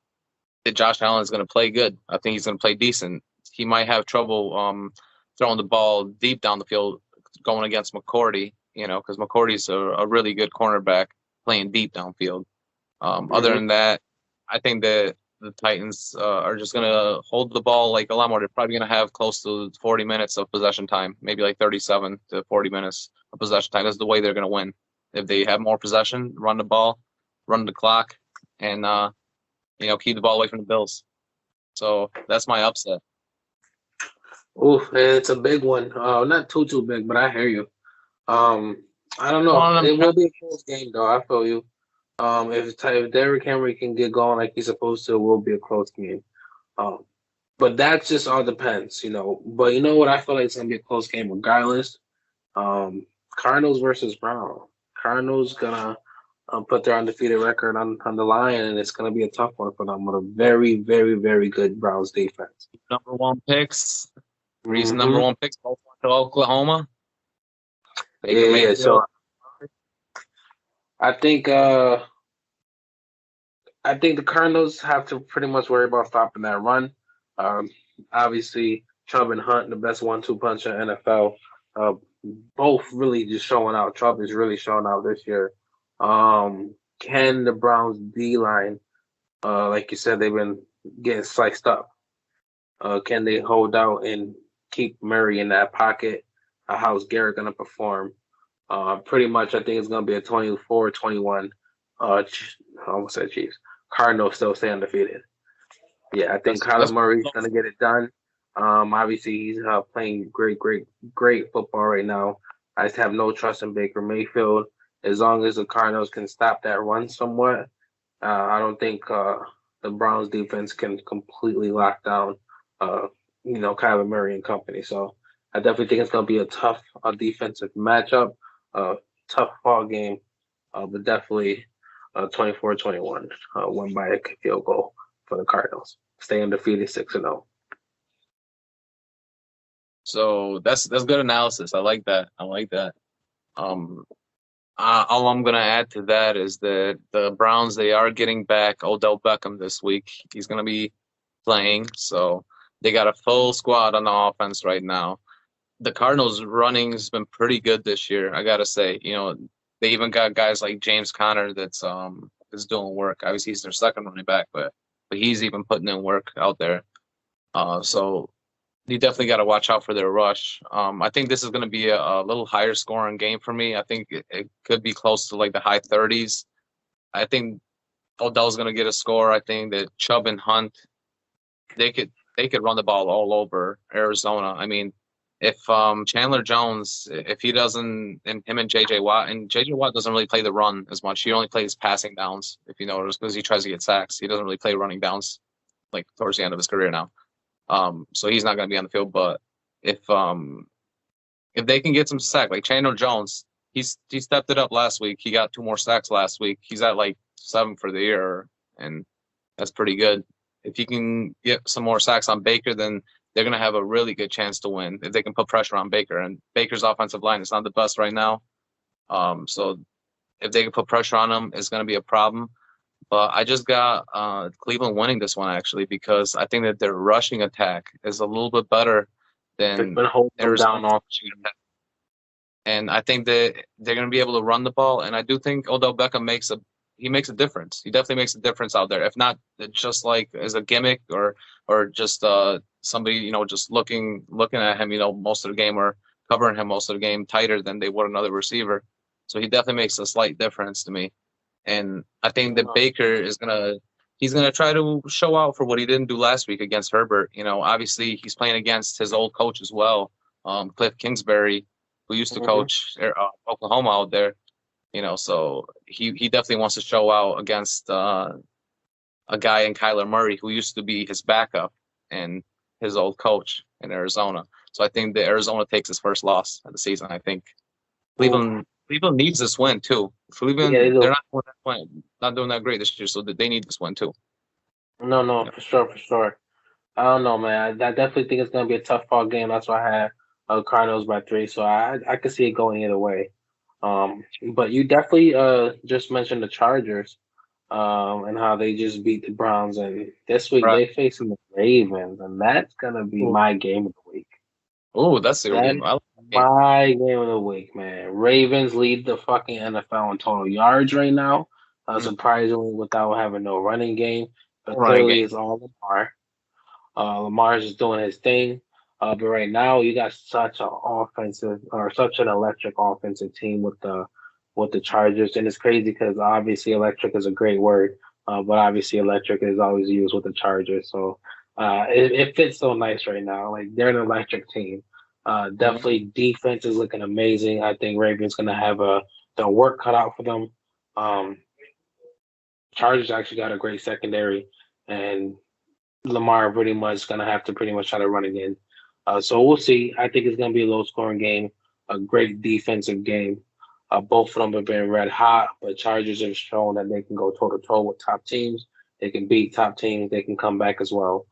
Speaker 1: Josh Allen is gonna play good. I think he's gonna play decent. He might have trouble throwing the ball deep down the field going against McCourty. Because McCourty's a really good cornerback playing deep downfield. Other than that, I think that the Titans are just going to hold the ball like a lot more. They're probably going to have close to 40 minutes of possession time, maybe like 37 to 40 minutes of possession time. That's the way they're going to win. If they have more possession, run the ball, run the clock, and keep the ball away from the Bills. So that's my upset.
Speaker 2: Ooh, it's a big one. Not too big, but I hear you. I don't know. It will be a close game, though. I feel you. If Derrick Henry can get going like he's supposed to, it will be a close game. But that just all depends, But you know what? I feel like it's gonna be a close game regardless. Cardinals versus Brown. Cardinals gonna put their undefeated record on the line, and it's gonna be a tough one for them with a very, very, very good Browns defense.
Speaker 1: Number 1 picks. Number 1 picks both went to Oklahoma.
Speaker 2: Yeah. So I think the Cardinals have to pretty much worry about stopping that run. Obviously, Chubb and Hunt, the best 1-2 punch in NFL, both really just showing out. Chubb is really showing out this year. Can the Browns D-line, like you said, they've been getting sliced up. Can they hold out and keep Murray in that pocket? How's Garrett going to perform? Pretty much, I think it's going to be a 24-21. I almost said Chiefs. Cardinals still stay undefeated. Yeah, I think Kyler Murray's going to get it done. Obviously, he's playing great football right now. I just have no trust in Baker Mayfield. As long as the Cardinals can stop that run somewhat, I don't think the Browns defense can completely lock down, Kyler Murray and company. So I definitely think it's going to be a tough defensive matchup, tough ball game, but definitely 24-21, won by a field goal for the Cardinals. Stay undefeated 6-0.
Speaker 1: So that's good analysis. I like that. I like that. Um, all I'm gonna add to that is that the Browns, they are getting back Odell Beckham this week. He's gonna be playing, so they got a full squad on the offense right now. The Cardinals' running has been pretty good this year, I gotta say. They even got guys like James Conner that's is doing work. Obviously, he's their second running back, but he's even putting in work out there. So you definitely got to watch out for their rush. I think this is going to be a little higher scoring game for me. I think it could be close to like the high 30s. I think Odell's going to get a score. I think that Chubb and Hunt, they could run the ball all over Arizona. I mean, if Chandler Jones, if he doesn't, and him and JJ Watt doesn't really play the run as much. He only plays passing downs, if you notice, because he tries to get sacks. He doesn't really play running downs like towards the end of his career now. So he's not going to be on the field. But if they can get some sack, like Chandler Jones, he stepped it up last week. He got 2 more sacks last week. He's at like 7 for the year, and that's pretty good. If you can get some more sacks on Baker, then they're going to have a really good chance to win if they can put pressure on Baker. And Baker's offensive line is not the best right now. So if they can put pressure on him, it's going to be a problem. But I just got Cleveland winning this one, actually, because I think that their rushing attack is a little bit better than Arizona's rushing attack. And I think that they're going to be able to run the ball. And I do think Odell Beckham makes a difference. He definitely makes a difference out there. If not just like as a gimmick or just somebody, just looking at him, most of the game, or covering him most of the game tighter than they would another receiver. So he definitely makes a slight difference to me. And I think that Baker he's gonna try to show out for what he didn't do last week against Herbert. Obviously he's playing against his old coach as well, Cliff Kingsbury, who used to coach Oklahoma out there. So he definitely wants to show out against a guy in Kyler Murray who used to be his backup and his old coach in Arizona. So I think that Arizona takes his first loss of the season. I think Cleveland needs this win too. Cleveland, they're not doing that great this year, so they need this win too.
Speaker 2: No, for sure. I don't know, man. I definitely think it's gonna be a tough ball game. That's why I had Cardinals by 3, so I could see it going either way. But you definitely just mentioned the Chargers, and how they just beat the Browns, and this week they facing the Ravens, and that's gonna be my game of the week.
Speaker 1: Oh, that's the game.
Speaker 2: My game of the week, man. Ravens lead the fucking NFL in total yards right now, surprisingly, without having no running game. But clearly, it's all Lamar. Lamar's just doing his thing. But right now, you got such an electric offensive team with the Chargers, and it's crazy because obviously electric is a great word, but obviously electric is always used with the Chargers. So it fits so nice right now. Like, they're an electric team. Definitely defense is looking amazing. I think Ravens gonna have the work cut out for them. Chargers actually got a great secondary, and Lamar pretty much gonna have to try to run again. So we'll see. I think it's gonna be a low scoring game, a great defensive game. Both of them have been red hot, but Chargers have shown that they can go toe to toe with top teams. They can beat top teams. They can come back as well.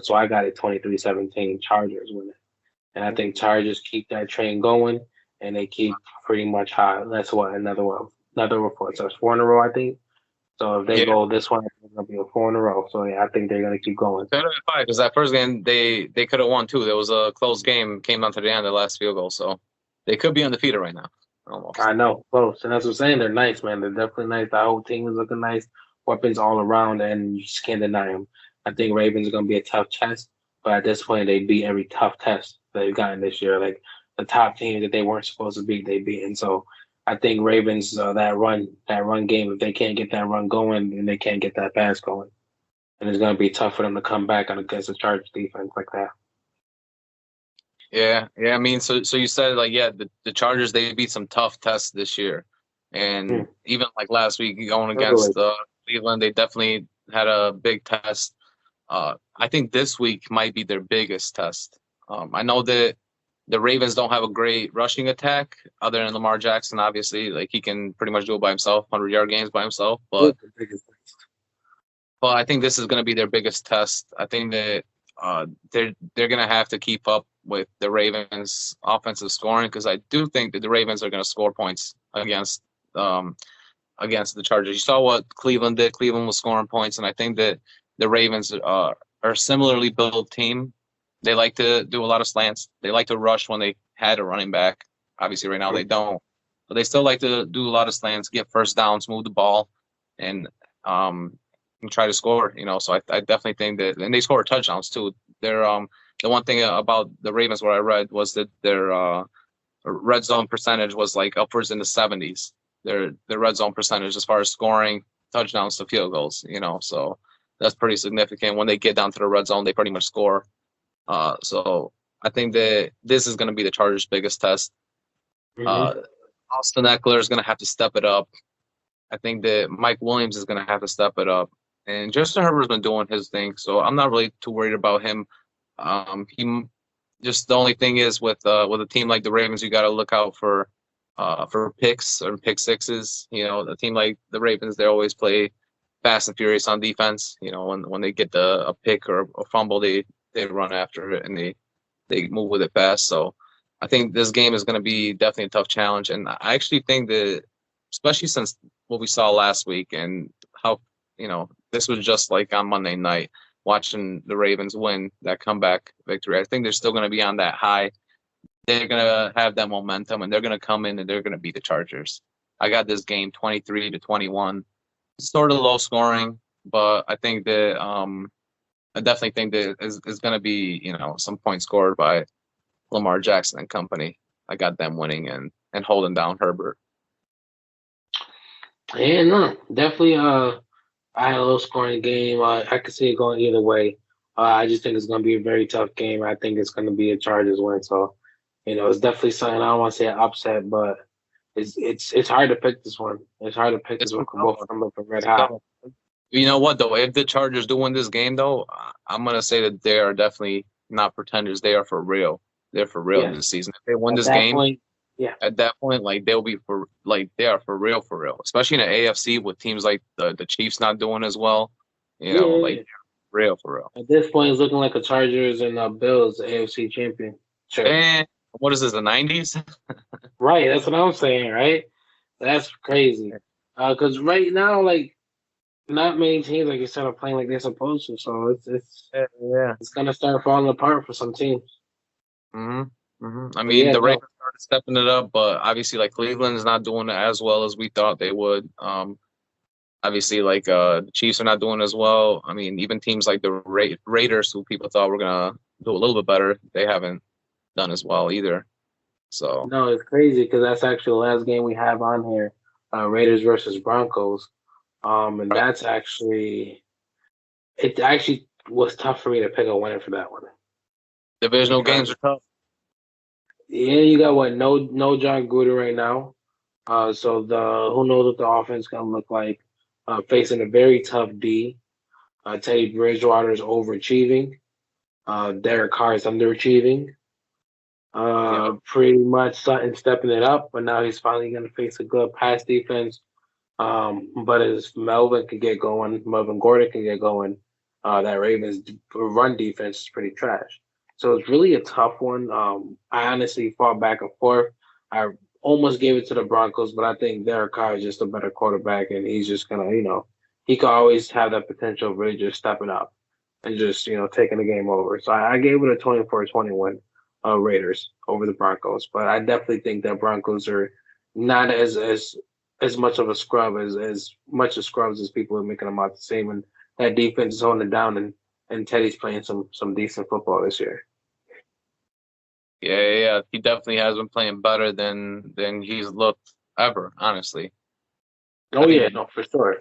Speaker 2: So I got it 23-17 Chargers winning. And I think Chargers keep that train going, and they keep pretty much high. That's what another report. So it's 4 in a row, I think. So if they go this one, it's gonna be a 4 in a row. So yeah, I think they're gonna keep going.
Speaker 1: Because that first game they could have won too. There was a close game, came down to the end of the last field goal. So they could be undefeated right now. Almost.
Speaker 2: I know, close, and that's what I'm saying. They're nice, man. They're definitely nice. The whole team is looking nice. Weapons all around, and you just can't deny them. I think Ravens are gonna be a tough test, but at this point, they beat every tough test they've gotten this year. Like the top teams that they weren't supposed to beat, they beat. And so I think Ravens that run game, if they can't get that run going, then they can't get that pass going, and it's gonna be tough for them to come back against the Chargers defense like that.
Speaker 1: Yeah. I mean, so you said the Chargers, they beat some tough tests this year, and even like last week going against Cleveland, they definitely had a big test. I think this week might be their biggest test. I know that the Ravens don't have a great rushing attack other than Lamar Jackson. Obviously, like he can pretty much do it by himself, 100-yard games by himself. But I think this is going to be their biggest test. I think that they're going to have to keep up with the Ravens' offensive scoring because I do think that the Ravens are going to score points against the Chargers. You saw what Cleveland did. Cleveland was scoring points, and I think that the Ravens are a similarly built team. They like to do a lot of slants. They like to rush when they had a running back. Obviously, right now they don't, but they still like to do a lot of slants, get first downs, move the ball, and try to score. So I definitely think that, and they score touchdowns too. They're the one thing about the Ravens, what I read was that their red zone percentage was like upwards in the 70s. Their red zone percentage as far as scoring touchdowns to field goals. So that's pretty significant. When they get down to the red zone, they pretty much score. So I think that this is going to be the Chargers' biggest test. Austin Eckler is going to have to step it up. I think that Mike Williams is going to have to step it up. And Justin Herbert's been doing his thing, so I'm not really too worried about him. He just the only thing is with a team like the Ravens, you got to look out for picks or pick sixes. A team like the Ravens, they always play fast and furious on defense. When they get a pick or a fumble, they run after it and they move with it fast. So I think this game is going to be definitely a tough challenge. And I actually think that, especially since what we saw last week and how, this was just like on Monday night, watching the Ravens win that comeback victory. I think they're still going to be on that high. They're going to have that momentum, and they're going to come in and they're going to beat the Chargers. I got this game 23-21. It's sort of low scoring, but I think that I definitely think that is going to be, some points scored by Lamar Jackson and company. I got them winning and holding down Herbert.
Speaker 2: Yeah, no, definitely. I had a low scoring game. I could see it going either way. I just think it's going to be a very tough game. I think it's going to be a Chargers win. So, it's definitely something. I don't want to say an upset, but it's hard to pick this one. It's hard to pick this one because both of them look red hot.
Speaker 1: You know what, though? If the Chargers do win this game, though, I'm going to say that they are definitely not pretenders. They are for real. They're for real this season. If they win this game, at that point, like they'll be they are for real, especially in the AFC with teams like the Chiefs not doing as well. Real for real.
Speaker 2: At this point, it's looking like the Chargers and Bills, the AFC champion. Sure.
Speaker 1: And what is this, the 90s?
Speaker 2: Right, that's what I'm saying. Right, that's crazy. Because right now, not many teams, like you said, are playing like they're supposed to. So it's gonna start falling apart for some teams.
Speaker 1: I mean, the Ravens started stepping it up, but obviously, Cleveland is not doing it as well as we thought they would. Obviously, the Chiefs are not doing as well. I mean, even teams like the Raiders, who people thought were gonna do a little bit better, they haven't done as well either. So
Speaker 2: no, it's crazy because that's actually the last game we have on here, Raiders versus Broncos. And that's actually was tough for me to pick a winner for that one.
Speaker 1: Divisional games are tough.
Speaker 2: Yeah, you got no John Gruden right now. So who knows what the offense is gonna look like. Facing a very tough D. Teddy Bridgewater is overachieving. Derek Carr is underachieving. Pretty much Sutton stepping it up, but now he's finally gonna face a good pass defense. But as Melvin Gordon can get going, that Ravens run defense is pretty trash. So it's really a tough one. I honestly fought back and forth. I almost gave it to the Broncos, but I think Derek Carr is just a better quarterback, and he's just gonna, he could always have that potential of really just stepping up and just, taking the game over. So I gave it a 24-21 Raiders over the Broncos, but I definitely think that Broncos are not as much of a scrub as much as scrubs as people are making them out the same, and that defense is holding it down, and Teddy's playing some decent football this year.
Speaker 1: Yeah, he definitely has been playing better than he's looked ever, honestly.
Speaker 2: For sure.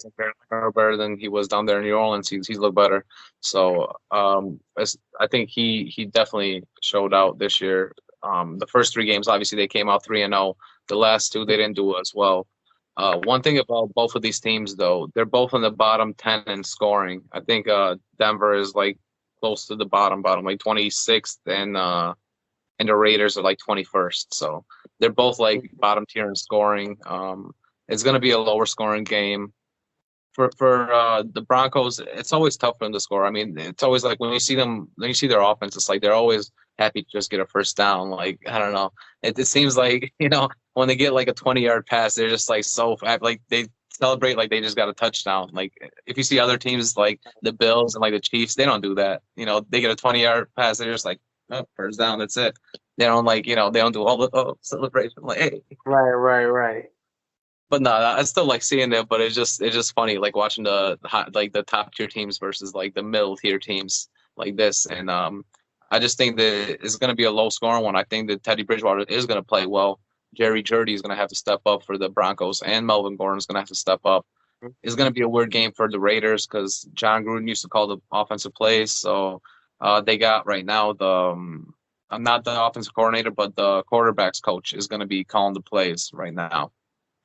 Speaker 1: Better than he was down there in New Orleans. He's looked better. So I think he definitely showed out this year. The first 3 games, obviously, they came out 3-0. The last 2, they didn't do as well. One thing about both of these teams, though, they're both in the bottom 10 in scoring. I think Denver is close to the bottom, 26th, and and the Raiders are like 21st. So they're both like bottom tier in scoring. It's going to be a lower scoring game. For the Broncos, it's always tough for them to score. I mean, it's always like when you see their offense, it's like they're always happy to just get a first down. Like, I don't know. It seems like, when they get like a 20-yard pass, they're just like like they celebrate like they just got a touchdown. Like if you see other teams like the Bills and like the Chiefs, they don't do that. They get a 20-yard pass, they're just like, oh, first down, that's it. They don't they don't do all the celebration. Like, hey.
Speaker 2: Right.
Speaker 1: But no, I still like seeing it. But it's just funny, like watching the top tier teams versus like the middle tier teams like this. And I just think that it's going to be a low scoring one. I think that Teddy Bridgewater is going to play well. Jerry Jeudy is going to have to step up for the Broncos, and Melvin Gordon is going to have to step up. It's going to be a weird game for the Raiders because John Gruden used to call the offensive plays. So they got right now I'm not the offensive coordinator, but the quarterback's coach is going to be calling the plays right now.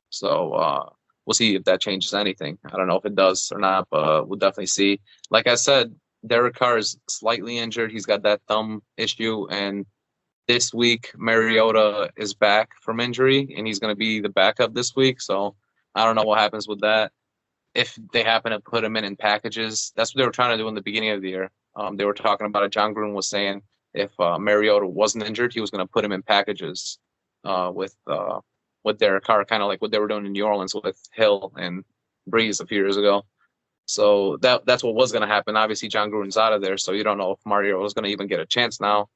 Speaker 1: So we'll see if that changes anything. I don't know if it does or not, but we'll definitely see. Like I said, Derek Carr is slightly injured. He's got that thumb issue. And this week, Mariota is back from injury, and he's going to be the backup this week. So I don't know what happens with that. If they happen to put him in packages, that's what they were trying to do in the beginning of the year. They were talking about it. John Gruden was saying if Mariota wasn't injured, he was going to put him in packages with Derek Carr, kind of like what they were doing in New Orleans with Hill and Breeze a few years ago. So that's what was going to happen. Obviously, John Gruden's out of there, so you don't know if Mariota was going to even get a chance now.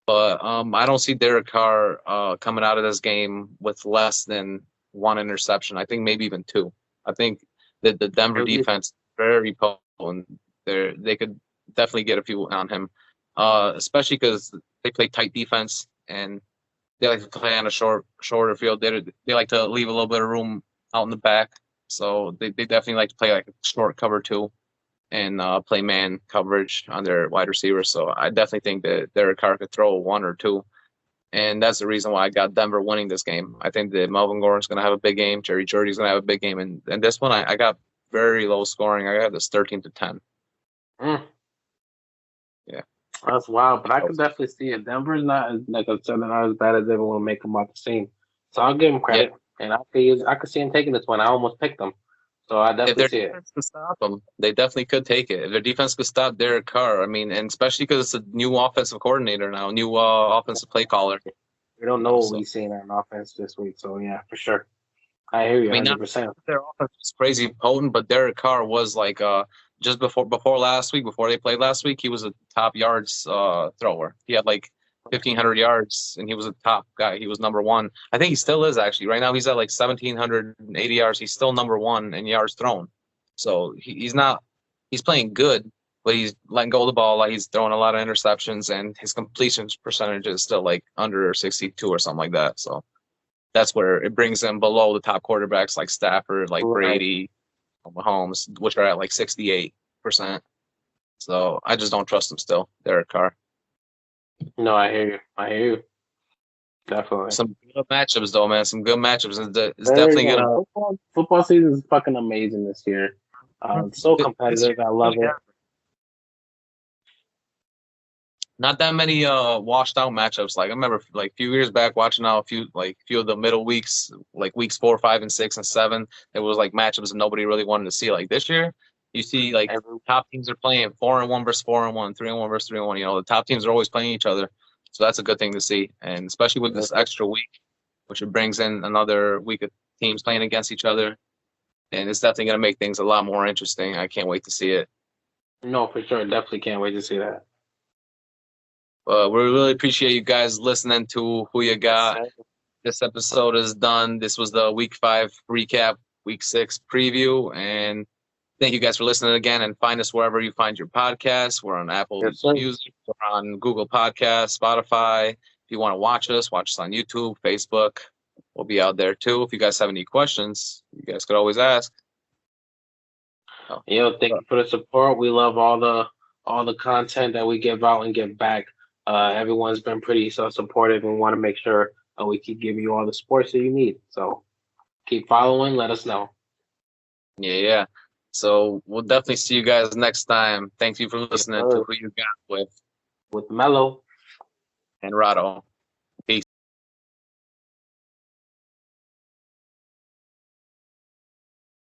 Speaker 1: But I don't see Derek Carr coming out of this game with less than one interception. I think maybe even two. I think that the Denver defense is very potent. They could definitely get a few on him, especially because they play tight defense and they like to play on a shorter field. They like to leave a little bit of room out in the back. So they definitely like to play like a short cover too and play man coverage on their wide receivers. So I definitely think that Derek Carr could throw one or two. And that's the reason why I got Denver winning this game. I think that Melvin Gordon's going to have a big game. Jerry Jeudy's going to have a big game. And this one, I got very low scoring. I got this 13-10. Yeah.
Speaker 2: That's wild, but I could definitely see it. Denver's not, like I said, not as bad as everyone will make them out to seem. So I'll give them credit. Yeah. And I could see him taking this one. I almost picked them. So I definitely see it. If their defense
Speaker 1: could stop them, they definitely could take it. If their defense could stop Derek Carr, I mean, and especially because it's a new offensive coordinator now, new offensive play caller.
Speaker 2: We don't know what we've seen on offense this week. So, yeah, for sure. I hear you 100%.
Speaker 1: Their offense was crazy potent, but Derek Carr was like just before last week, before they played last week, he was a top yards thrower. He had like 1,500 yards, and he was a top guy. He was number one. I think he still is, actually. Right now, he's at like 1,780 yards. He's still number one in yards thrown. So he's playing good, but he's letting go of the ball. Like he's throwing a lot of interceptions, and his completion percentage is still like under 62 or something like that. So that's where it brings him below the top quarterbacks like Stafford, like Brady, Mahomes, which are at like 68%. So I just don't trust him still, Derek Carr.
Speaker 2: No, I hear you. Definitely.
Speaker 1: Some good matchups, though, man. Some good matchups. It's definitely going to...
Speaker 2: Football season is fucking amazing this year. It's so competitive. I love it.
Speaker 1: Not that many washed out matchups. Like I remember, like a few years back, watching out a few of the middle weeks, like weeks 4, 5, and 6, and 7. It was like matchups that nobody really wanted to see. Like this year, you see like top teams are playing 4-1 versus 4-1, 3-1 versus 3-1. The top teams are always playing each other, so that's a good thing to see. And especially with this extra week, which it brings in another week of teams playing against each other, and it's definitely going to make things a lot more interesting. I can't wait to see it.
Speaker 2: No, for sure, definitely can't wait to see that.
Speaker 1: We really appreciate you guys listening to Who You Got. This episode is done. This was the Week 5 recap, Week 6 preview, and thank you guys for listening again. And find us wherever you find your podcasts. We're on Apple Music, we're on Google Podcasts, Spotify. If you want to watch us on YouTube, Facebook. We'll be out there too. If you guys have any questions, you guys could always ask.
Speaker 2: Thank you for the support. We love all the content that we give out and give back. Everyone's been pretty supportive and want to make sure we keep giving you all the sports that you need. So keep following. Let us know.
Speaker 1: Yeah. So we'll definitely see you guys next time. Thank you for listening to Who You Got with
Speaker 2: Mello.
Speaker 1: and Rado.